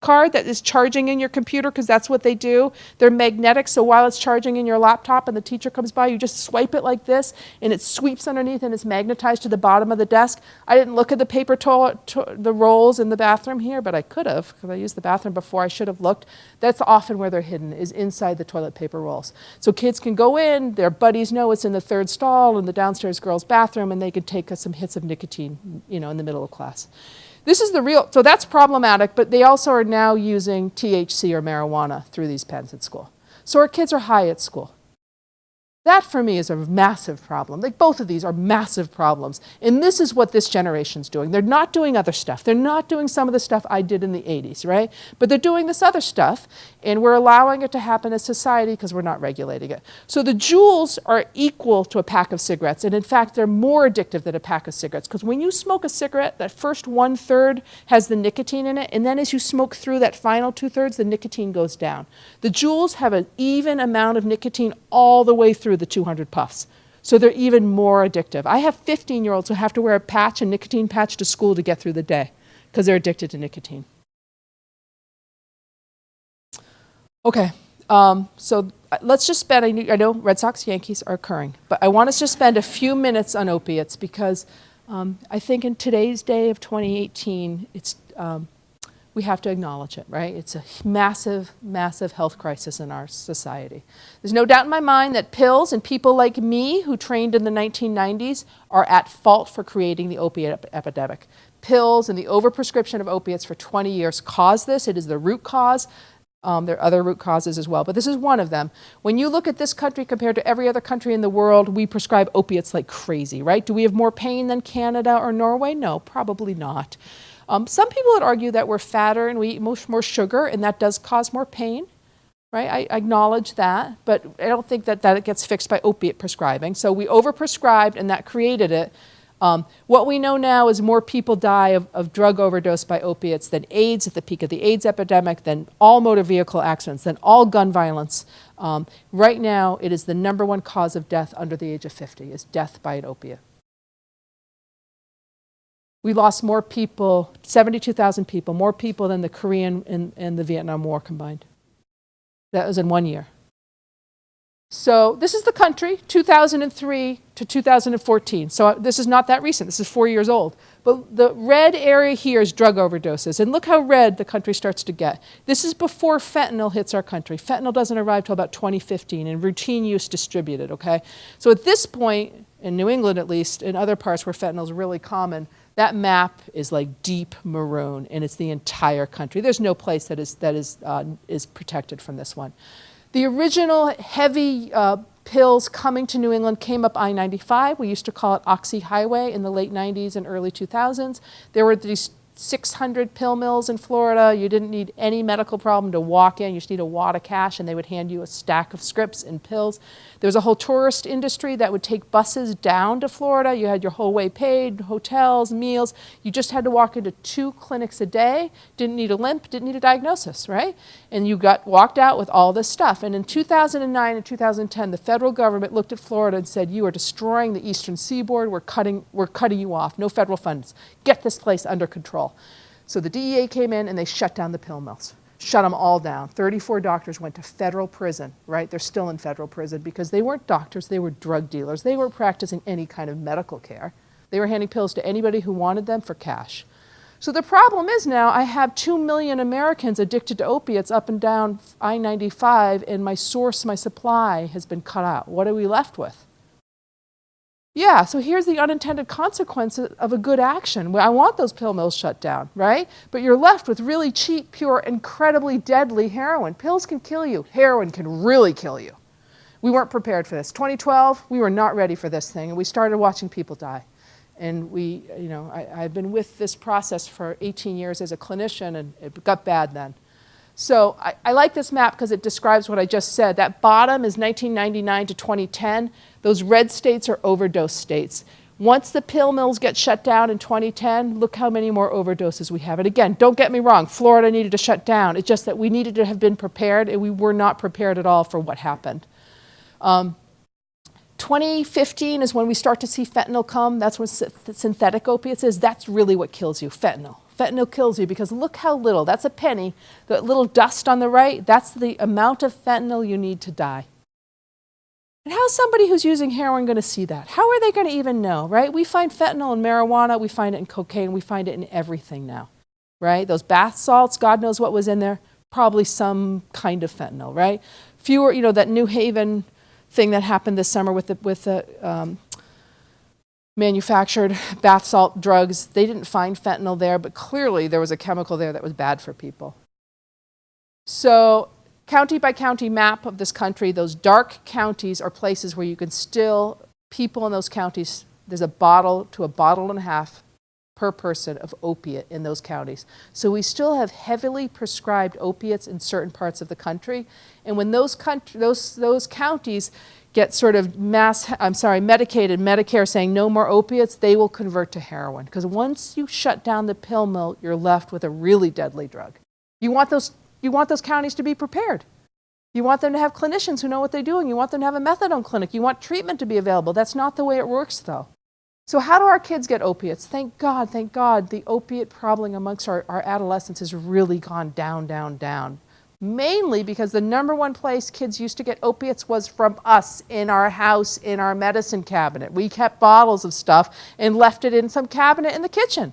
card that is charging in your computer, because that's what they do. They're magnetic, so while it's charging in your laptop and the teacher comes by, you just swipe it like this and it sweeps underneath and it's magnetized to the bottom of the desk. I didn't look at the paper the rolls in the bathroom here, but I could have, because I used the bathroom before. I should have looked. That's often where they're hidden, is inside the toilet paper rolls. So kids can go in, their buddies know it's in the third stall in the downstairs girls' bathroom, and they can take some hits of nicotine, in the middle of class. This is the real, so that's problematic, but they also are now using THC or marijuana through these pens at school. So our kids are high at school. That, for me, is a massive problem. Like, both of these are massive problems. And this is what this generation's doing. They're not doing other stuff. They're not doing some of the stuff I did in the 80s, right? But they're doing this other stuff, and we're allowing it to happen as society because we're not regulating it. So the Juuls are equal to a pack of cigarettes, and in fact, they're more addictive than a pack of cigarettes, because when you smoke a cigarette, that first 1/3 has the nicotine in it, and then as you smoke through that final 2/3, the nicotine goes down. The Juuls have an even amount of nicotine all the way through the 200 puffs. So they're even more addictive. I have 15-year-olds who have to wear a nicotine patch to school to get through the day because they're addicted to nicotine. Okay, so let's just spend, I know Red Sox, Yankees are occurring, but I want us to spend a few minutes on opiates, because I think in today's day of 2018, we have to acknowledge it, right? It's a massive, massive health crisis in our society. There's no doubt in my mind that pills and people like me who trained in the 1990s are at fault for creating the opiate epidemic. Pills and the overprescription of opiates for 20 years caused this. It is the root cause. There are other root causes as well, but this is one of them. When you look at this country compared to every other country in the world, we prescribe opiates like crazy, right? Do we have more pain than Canada or Norway? No, probably not. Some people would argue that we're fatter and we eat more sugar, and that does cause more pain, right? I acknowledge that, but I don't think that it gets fixed by opiate prescribing. So we overprescribed, and that created it. What we know now is more people die of drug overdose by opiates than AIDS at the peak of the AIDS epidemic, than all motor vehicle accidents, than all gun violence. Right now, it is the #1 cause of death under the age of 50, is death by an opiate. We lost more people, 72,000 people, more people than the Korean and the Vietnam War combined. That was in 1 year. So this is the country, 2003 to 2014. So this is not that recent. This is 4 years old. But the red area here is drug overdoses. And look how red the country starts to get. This is before fentanyl hits our country. Fentanyl doesn't arrive till about 2015, and routine use distributed, okay? So at this point, in New England at least, in other parts where fentanyl is really common, that map is like deep maroon, and it's the entire country. There's no place that is protected from this one. The original heavy pills coming to New England came up I-95. We used to call it Oxy Highway in the late 90s and early 2000s. There were these 600 pill mills in Florida. You didn't need any medical problem to walk in. You just need a wad of cash, and they would hand you a stack of scripts and pills. There was a whole tourist industry that would take buses down to Florida. You had your whole way paid, hotels, meals. You just had to walk into 2 clinics a day. Didn't need a limp, didn't need a diagnosis, right? And you walked out with all this stuff. And in 2009 and 2010, the federal government looked at Florida and said, you are destroying the eastern seaboard. We're cutting you off. No federal funds. Get this place under control. So the DEA came in and they shut down the pill mills. Shut them all down. 34 doctors went to federal prison, right? They're still in federal prison because they weren't doctors, they were drug dealers. They weren't practicing any kind of medical care. They were handing pills to anybody who wanted them for cash. So the problem is now I have 2 million Americans addicted to opiates up and down I-95, and my supply has been cut out. What are we left with? Yeah, so here's the unintended consequence of a good action. Well, I want those pill mills shut down, right? But you're left with really cheap, pure, incredibly deadly heroin. Pills can kill you. Heroin can really kill you. We weren't prepared for this. 2012, we were not ready for this thing, and we started watching people die. And I've been with this process for 18 years as a clinician, and it got bad then. So I like this map because it describes what I just said. That bottom is 1999 to 2010. Those red states are overdose states. Once the pill mills get shut down in 2010, look how many more overdoses we have. And again, don't get me wrong, Florida needed to shut down. It's just that we needed to have been prepared, and we were not prepared at all for what happened. 2015 is when we start to see fentanyl come. That's when synthetic opiates is. That's really what kills you, fentanyl. Fentanyl kills you because look how little, that's a penny, the little dust on the right, that's the amount of fentanyl you need to die. And how's somebody who's using heroin going to see that? How are they going to even know, right? We find fentanyl in marijuana, we find it in cocaine, we find it in everything now, right? Those bath salts, God knows what was in there, probably some kind of fentanyl, right? Fewer, that New Haven thing that happened this summer with the manufactured bath salt drugs, they didn't find fentanyl there, but clearly there was a chemical there that was bad for people. So county by county map of this country, those dark counties are places where you can still, people in those counties, there's a bottle to a bottle and a half per person of opiate in those counties. So we still have heavily prescribed opiates in certain parts of the country. And when those counties get sort of medicated, Medicare saying no more opiates, they will convert to heroin. Because once you shut down the pill mill, you're left with a really deadly drug. You want those counties to be prepared. You want them to have clinicians who know what they're doing. You want them to have a methadone clinic. You want treatment to be available. That's not the way it works, though. So how do our kids get opiates? Thank God, the opiate problem amongst our adolescents has really gone down, down, down. Mainly because the number one place kids used to get opiates was from us, in our house, in our medicine cabinet. We kept bottles of stuff and left it in some cabinet in the kitchen.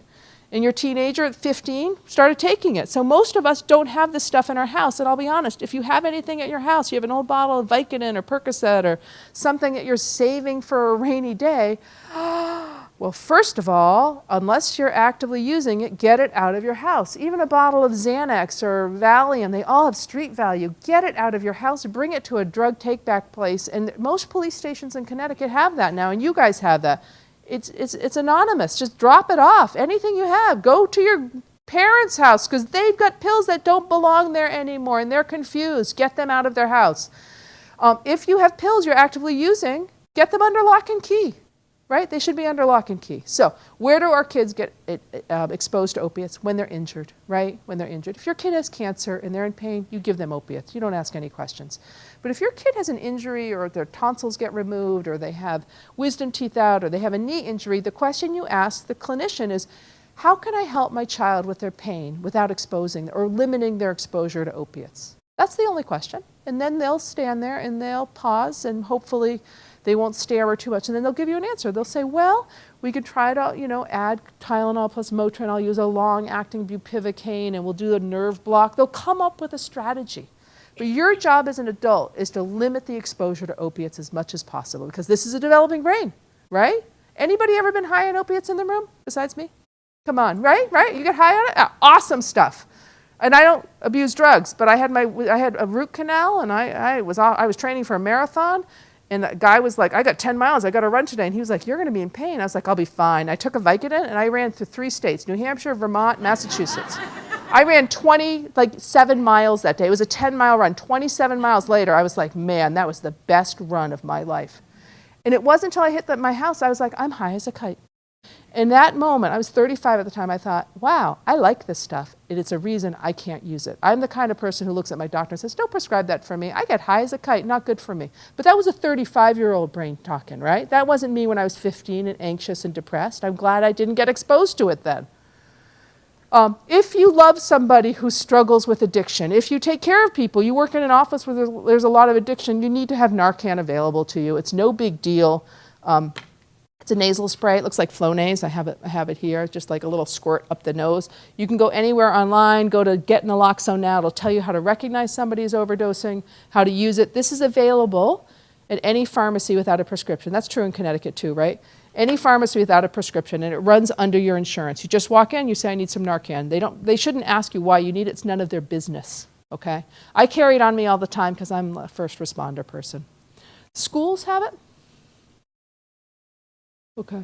And your teenager at 15 started taking it. So most of us don't have this stuff in our house. And I'll be honest, if you have anything at your house, you have an old bottle of Vicodin or Percocet or something that you're saving for a rainy day, well, first of all, unless you're actively using it, get it out of your house. Even a bottle of Xanax or Valium, they all have street value. Get it out of your house, bring it to a drug take-back place. And most police stations in Connecticut have that now, and you guys have that. It's anonymous. Just drop it off. Anything you have. Go to your parents' house because they've got pills that don't belong there anymore, and they're confused. Get them out of their house. If you have pills you're actively using, get them under lock and key. Right? They should be under lock and key. So where do our kids get exposed to opiates? When they're injured, right? When they're injured. If your kid has cancer and they're in pain, you give them opiates. You don't ask any questions. But if your kid has an injury or their tonsils get removed or they have wisdom teeth out or they have a knee injury, the question you ask the clinician is, how can I help my child with their pain without exposing or limiting their exposure to opiates? That's the only question. And then they'll stand there and they'll pause and hopefully they won't stare too much, and then they'll give you an answer. They'll say, well, we could try to, add Tylenol plus Motrin. I'll use a long-acting bupivacaine, and we'll do a nerve block. They'll come up with a strategy. But your job as an adult is to limit the exposure to opiates as much as possible, because this is a developing brain, right? Anybody ever been high on opiates in the room besides me? Come on, right? You get high on it? Awesome stuff. And I don't abuse drugs, but I had a root canal, and I was training for a marathon. And the guy was like, I got 10 miles, I got to run today. And he was like, you're going to be in pain. I was like, I'll be fine. I took a Vicodin and I ran through 3 states, New Hampshire, Vermont, Massachusetts. I ran 7 miles that day. It was a 10-mile run. 27 miles later, I was like, man, that was the best run of my life. And it wasn't until I hit my house, I was like, I'm high as a kite. In that moment, I was 35 at the time, I thought, wow, I like this stuff, and it's a reason I can't use it. I'm the kind of person who looks at my doctor and says, don't prescribe that for me. I get high as a kite, not good for me. But that was a 35-year-old brain talking, right? That wasn't me when I was 15 and anxious and depressed. I'm glad I didn't get exposed to it then. If you love somebody who struggles with addiction, if you take care of people, you work in an office where there's a lot of addiction, you need to have Narcan available to you. It's no big deal. It's a nasal spray. It looks like Flonase. I have it here, just like a little squirt up the nose. You can go anywhere online, go to Get Naloxone now. It'll tell you how to recognize somebody who's overdosing, how to use it. This is available at any pharmacy without a prescription. That's true in Connecticut too, right? Any pharmacy without a prescription, and it runs under your insurance. You just walk in, you say, I need some Narcan. They shouldn't ask you why you need it. It's none of their business, okay? I carry it on me all the time because I'm a first responder person. Schools have it? Okay.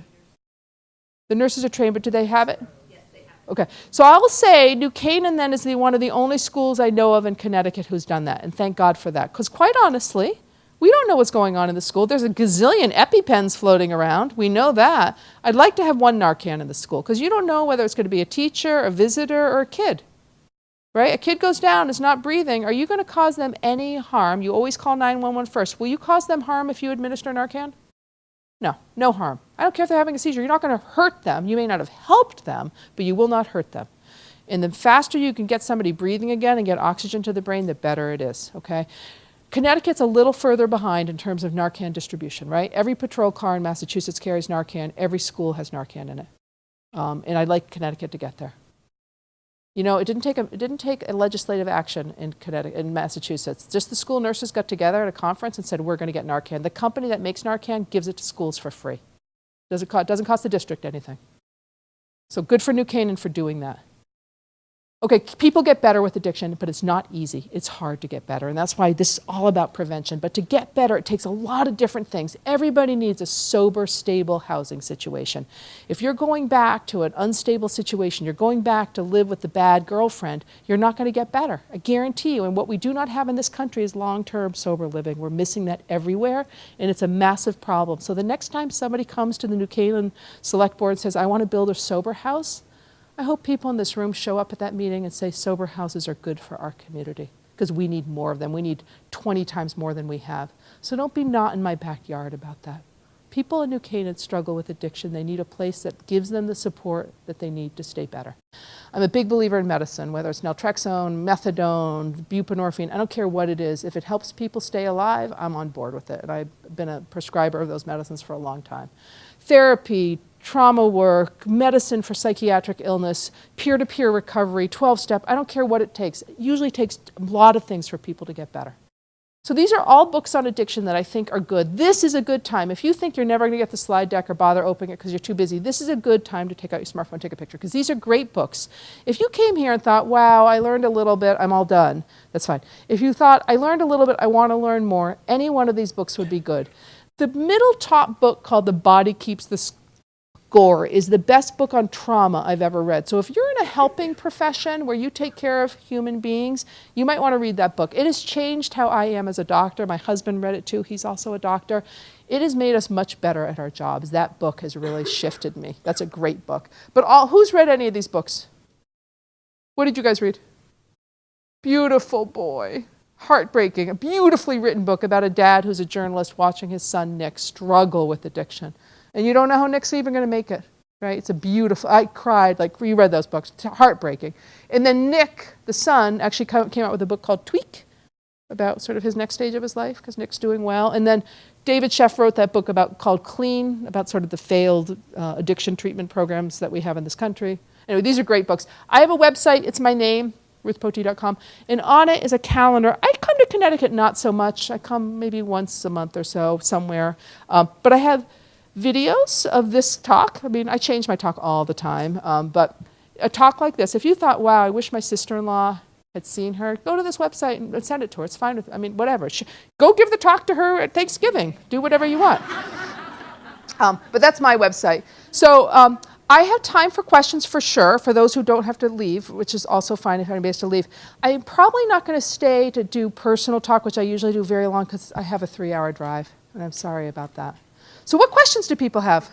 The nurses are trained, but do they have it? Yes, they have it. Okay. So I'll say New Canaan then is one of the only schools I know of in Connecticut who's done that, and thank God for that. Because quite honestly, we don't know what's going on in the school. There's a gazillion EpiPens floating around. We know that. I'd like to have one Narcan in the school because you don't know whether it's going to be a teacher, a visitor, or a kid. Right? A kid goes down, is not breathing. Are you going to cause them any harm? You always call 911 first. Will you cause them harm if you administer Narcan? No, no harm. I don't care if they're having a seizure. You're not going to hurt them. You may not have helped them, but you will not hurt them. And the faster you can get somebody breathing again and get oxygen to the brain, the better it is, okay? Connecticut's a little further behind in terms of Narcan distribution, right? Every patrol car in Massachusetts carries Narcan. Every school has Narcan in it. And I'd like Connecticut to get there. You know, it didn't take a legislative action in Massachusetts. Just the school nurses got together at a conference and said, we're going to get Narcan. The company that makes Narcan gives it to schools for free. Doesn't cost the district anything. So good for New Canaan for doing that. Okay, people get better with addiction, but it's not easy. It's hard to get better, and that's why this is all about prevention. But to get better, it takes a lot of different things. Everybody needs a sober, stable housing situation. If you're going back to an unstable situation, you're going back to live with the bad girlfriend, you're not going to get better. I guarantee you. And what we do not have in this country is long-term sober living. We're missing that everywhere, and it's a massive problem. So the next time somebody comes to the New Canaan Select Board and says, I want to build a sober house, I hope people in this room show up at that meeting and say sober houses are good for our community because we need more of them. We need 20 times more than we have. So don't be not in my backyard about that. People in New Canaan struggle with addiction. They need a place that gives them the support that they need to stay better. I'm a big believer in medicine, whether it's naltrexone, methadone, buprenorphine, I don't care what it is. If it helps people stay alive, I'm on board with it. And I've been a prescriber of those medicines for a long time. Therapy, trauma work, medicine for psychiatric illness, peer-to-peer recovery, 12-step, I don't care what it takes. It usually takes a lot of things for people to get better. So these are all books on addiction that I think are good. This is a good time. If you think you're never going to get the slide deck or bother opening it because you're too busy, this is a good time to take out your smartphone and take a picture because these are great books. If you came here and thought, wow, I learned a little bit, I'm all done, that's fine. If you thought, I learned a little bit, I want to learn more, any one of these books would be good. The middle top book called The Body Keeps the Score is the best book on trauma I've ever read. So if you're in a helping profession where you take care of human beings, you might want to read that book. It has changed how I am as a doctor. My husband read it too. He's also a doctor. It has made us much better at our jobs. That book has really shifted me. That's a great book. But who's read any of these books? What did you guys read? Beautiful Boy. Heartbreaking. A beautifully written book about a dad who's a journalist watching his son Nick struggle with addiction. And you don't know how Nick's even going to make it, right? It's a beautiful, I cried, like, reread those books, heartbreaking. And then Nick, the son, actually came out with a book called Tweak, about sort of his next stage of his life, because Nick's doing well. And then David Sheff wrote that book called Clean, about sort of the failed addiction treatment programs that we have in this country. Anyway, these are great books. I have a website, it's my name, ruthpotee.com, and on it is a calendar. I come to Connecticut not so much. I come maybe once a month or so somewhere. But I have videos of this talk. I mean, I change my talk all the time, but a talk like this, if you thought, wow, I wish my sister-in-law had seen her, go to this website and send it to her. It's fine with, I mean, whatever. Go give the talk to her at Thanksgiving. Do whatever you want. But that's my website. So I have time for questions for sure, for those who don't have to leave, which is also fine if anybody has to leave. I'm probably not going to stay to do personal talk, which I usually do very long because I have a 3-hour drive, and I'm sorry about that. So what questions do people have?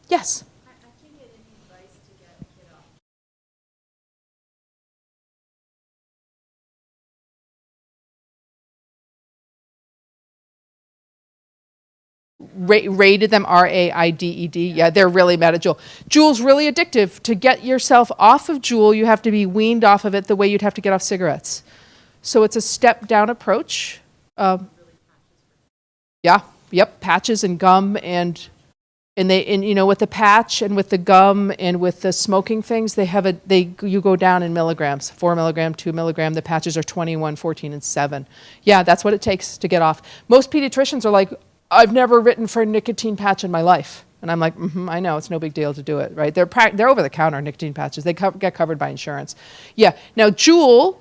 Yes? I can't get any advice to get a kid off. Raided them, R-A-I-D-E-D. Yeah, they're really mad at Juul. Juul's really addictive. To get yourself off of Juul, you have to be weaned off of it the way you'd have to get off cigarettes. So it's a step-down approach. Yeah, yep, patches and gum, and And you know, with the patch and with the gum and with the smoking things, you go down in milligrams, 4 milligram, 2 milligram. The patches are 21, 14, and 7. Yeah, that's what it takes to get off. Most pediatricians are like, I've never written for a nicotine patch in my life. And I'm like, I know, it's no big deal to do it, right? They're over the counter nicotine patches. They get covered by insurance. Yeah. Now, Juul,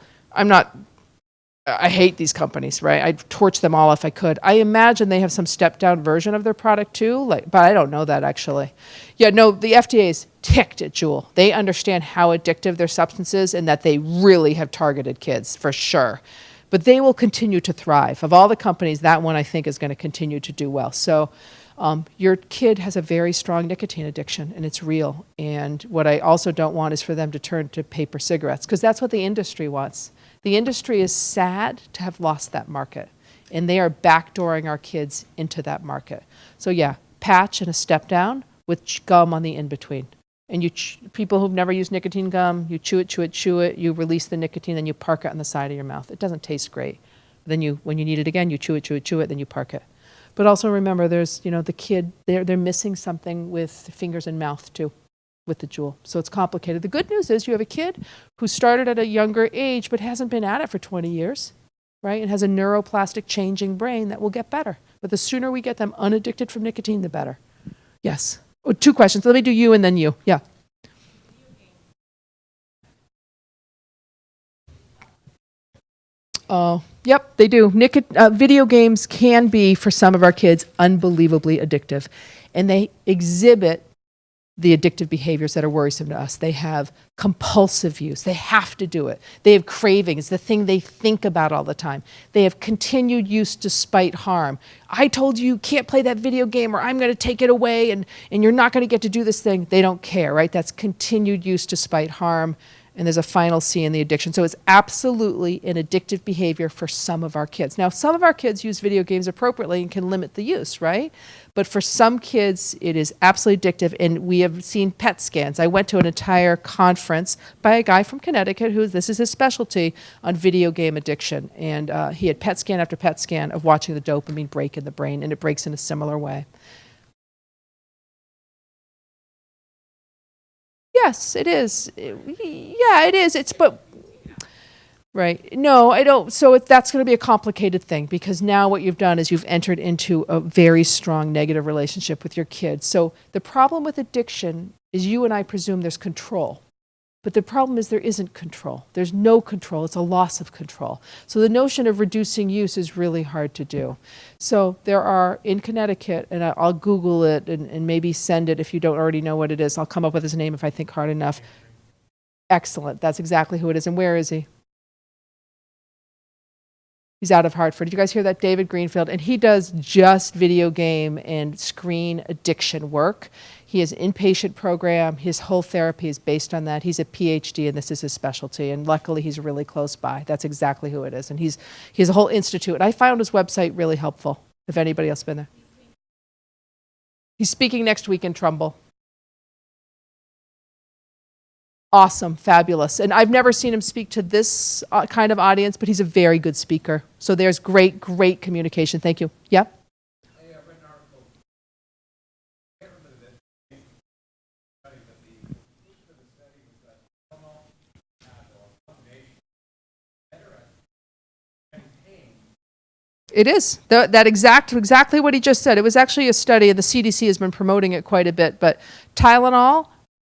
I hate these companies, right? I'd torch them all if I could. I imagine they have some stepped-down version of their product too, but I don't know that actually. Yeah, no, the FDA is ticked at Juul. They understand how addictive their substance is and that they really have targeted kids, for sure. But they will continue to thrive. Of all the companies, that one I think is going to continue to do well. So your kid has a very strong nicotine addiction, and it's real. And what I also don't want is for them to turn to paper cigarettes, because that's what the industry wants. The industry is sad to have lost that market, and they are backdooring our kids into that market. So yeah, patch and a step down with gum on the in-between. And people who've never used nicotine gum, you chew it, you release the nicotine, then you park it on the side of your mouth. It doesn't taste great. Then when you need it again, you chew it, then you park it. But also remember, there's, you know, the kid, they're missing something with fingers and mouth too, with the Juul. So it's complicated. The good news is you have a kid who started at a younger age but hasn't been at it for 20 years, right? And has a neuroplastic changing brain that will get better. But the sooner we get them unaddicted from nicotine, the better. Yes. Oh, 2 questions. Let me do you and then you. Yeah. Oh, yep, they do. Video games can be, for some of our kids, unbelievably addictive. And they exhibit the addictive behaviors that are worrisome to us. They have compulsive use. They have to do it. They have cravings, the thing they think about all the time. They have continued use despite harm. I told you can't play that video game, or I'm going to take it away, and you're not going to get to do this thing. They don't care, right? That's continued use despite harm. And there's a final C in the addiction. So it's absolutely an addictive behavior for some of our kids. Now, some of our kids use video games appropriately and can limit the use, right? But for some kids, it is absolutely addictive. And we have seen PET scans. I went to an entire conference by a guy from Connecticut this is his specialty, on video game addiction. And he had PET scan after PET scan of watching the dopamine break in the brain, and it breaks in a similar way. Yes, it is. Yeah, it is. Right. No, I don't. So that's going to be a complicated thing, because now what you've done is you've entered into a very strong negative relationship with your kids. So the problem with addiction is you and I presume there's control. But the problem is there isn't control. There's no control. It's a loss of control. So the notion of reducing use is really hard to do. So there are, in Connecticut, and I'll Google it and maybe send it if you don't already know what it is. I'll come up with his name if I think hard enough. Excellent. That's exactly who it is. And where is he? He's out of Hartford. Did you guys hear that? David Greenfield. And he does just video game and screen addiction work. He has an inpatient program. His whole therapy is based on that. He's a PhD, and this is his specialty. And luckily, he's really close by. That's exactly who it is. And he has a whole institute. And I found his website really helpful, if anybody else has been there. He's speaking next week in Trumbull. Awesome, fabulous. And I've never seen him speak to this kind of audience, but he's a very good speaker. So there's great communication. Thank you. Yeah? It is. Exactly what he just said. It was actually a study, and the CDC has been promoting it quite a bit, but Tylenol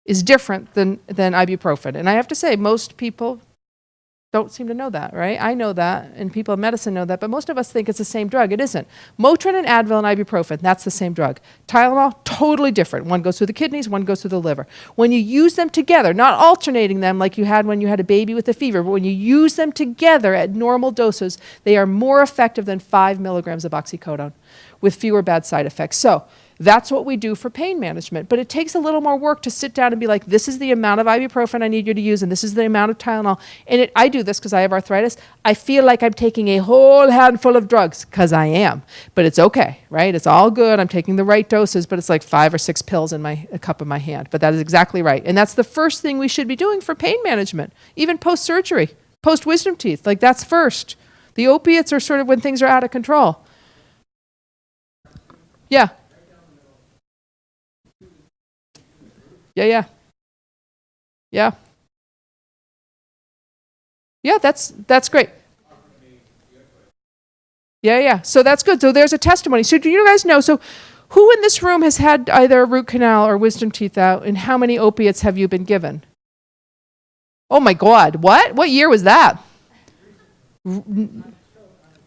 is different than ibuprofen. And I have to say, most people don't seem to know that, right? I know that, and people in medicine know that, but most of us think it's the same drug. It isn't. Motrin and Advil and ibuprofen, that's the same drug. Tylenol, totally different. One goes through the kidneys, one goes through the liver. When you use them together, not alternating them like you had when you had a baby with a fever, but when you use them together at normal doses, they are more effective than 5 milligrams of oxycodone with fewer bad side effects. So that's what we do for pain management. But it takes a little more work to sit down and be like, this is the amount of ibuprofen I need you to use, and this is the amount of Tylenol. And I do this because I have arthritis. I feel like I'm taking a whole handful of drugs, because I am. But it's okay, right? It's all good. I'm taking the right doses, but it's like 5 or 6 pills in a cup in my hand. But that is exactly right. And that's the first thing we should be doing for pain management, even post-surgery, post-wisdom teeth. Like, that's first. The opiates are sort of when things are out of control. Yeah. Yeah. Yeah. Yeah, that's great. Yeah. So that's good. So there's a testimony. So do you guys know, so who in this room has had either a root canal or wisdom teeth out, and how many opiates have you been given? Oh my God, what? What year was that?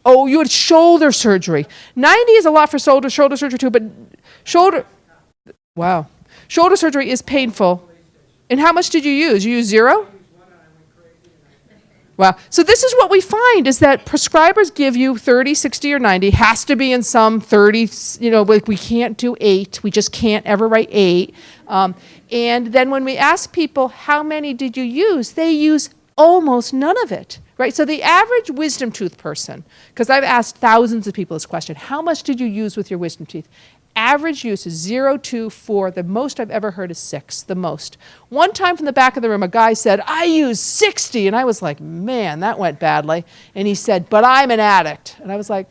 Oh, you had shoulder surgery. 90 is a lot for shoulder surgery too, but wow. Shoulder surgery is painful. And how much did you use? You used 0? Wow. So this is what we find is that prescribers give you 30, 60, or 90. Has to be in some 30, like we can't do 8. We just can't ever write 8. And then when we ask people, how many did you use? They use almost none of it, right? So the average wisdom tooth person, because I've asked thousands of people this question, how much did you use with your wisdom teeth? Average use is 0, 2, 4. The most I've ever heard is 6, the most. One time from the back of the room, a guy said, I used 60. And I was like, man, that went badly. And he said, but I'm an addict. And I was like,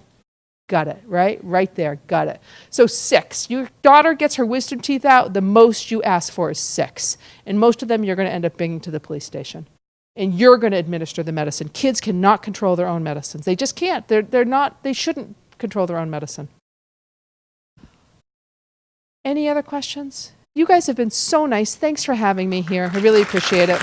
got it, right? Right there, got it. So 6. Your daughter gets her wisdom teeth out, the most you ask for is 6. And most of them you're going to end up bringing to the police station. And you're going to administer the medicine. Kids cannot control their own medicines. They just can't. They shouldn't control their own medicine. Any other questions? You guys have been so nice. Thanks for having me here. I really appreciate it.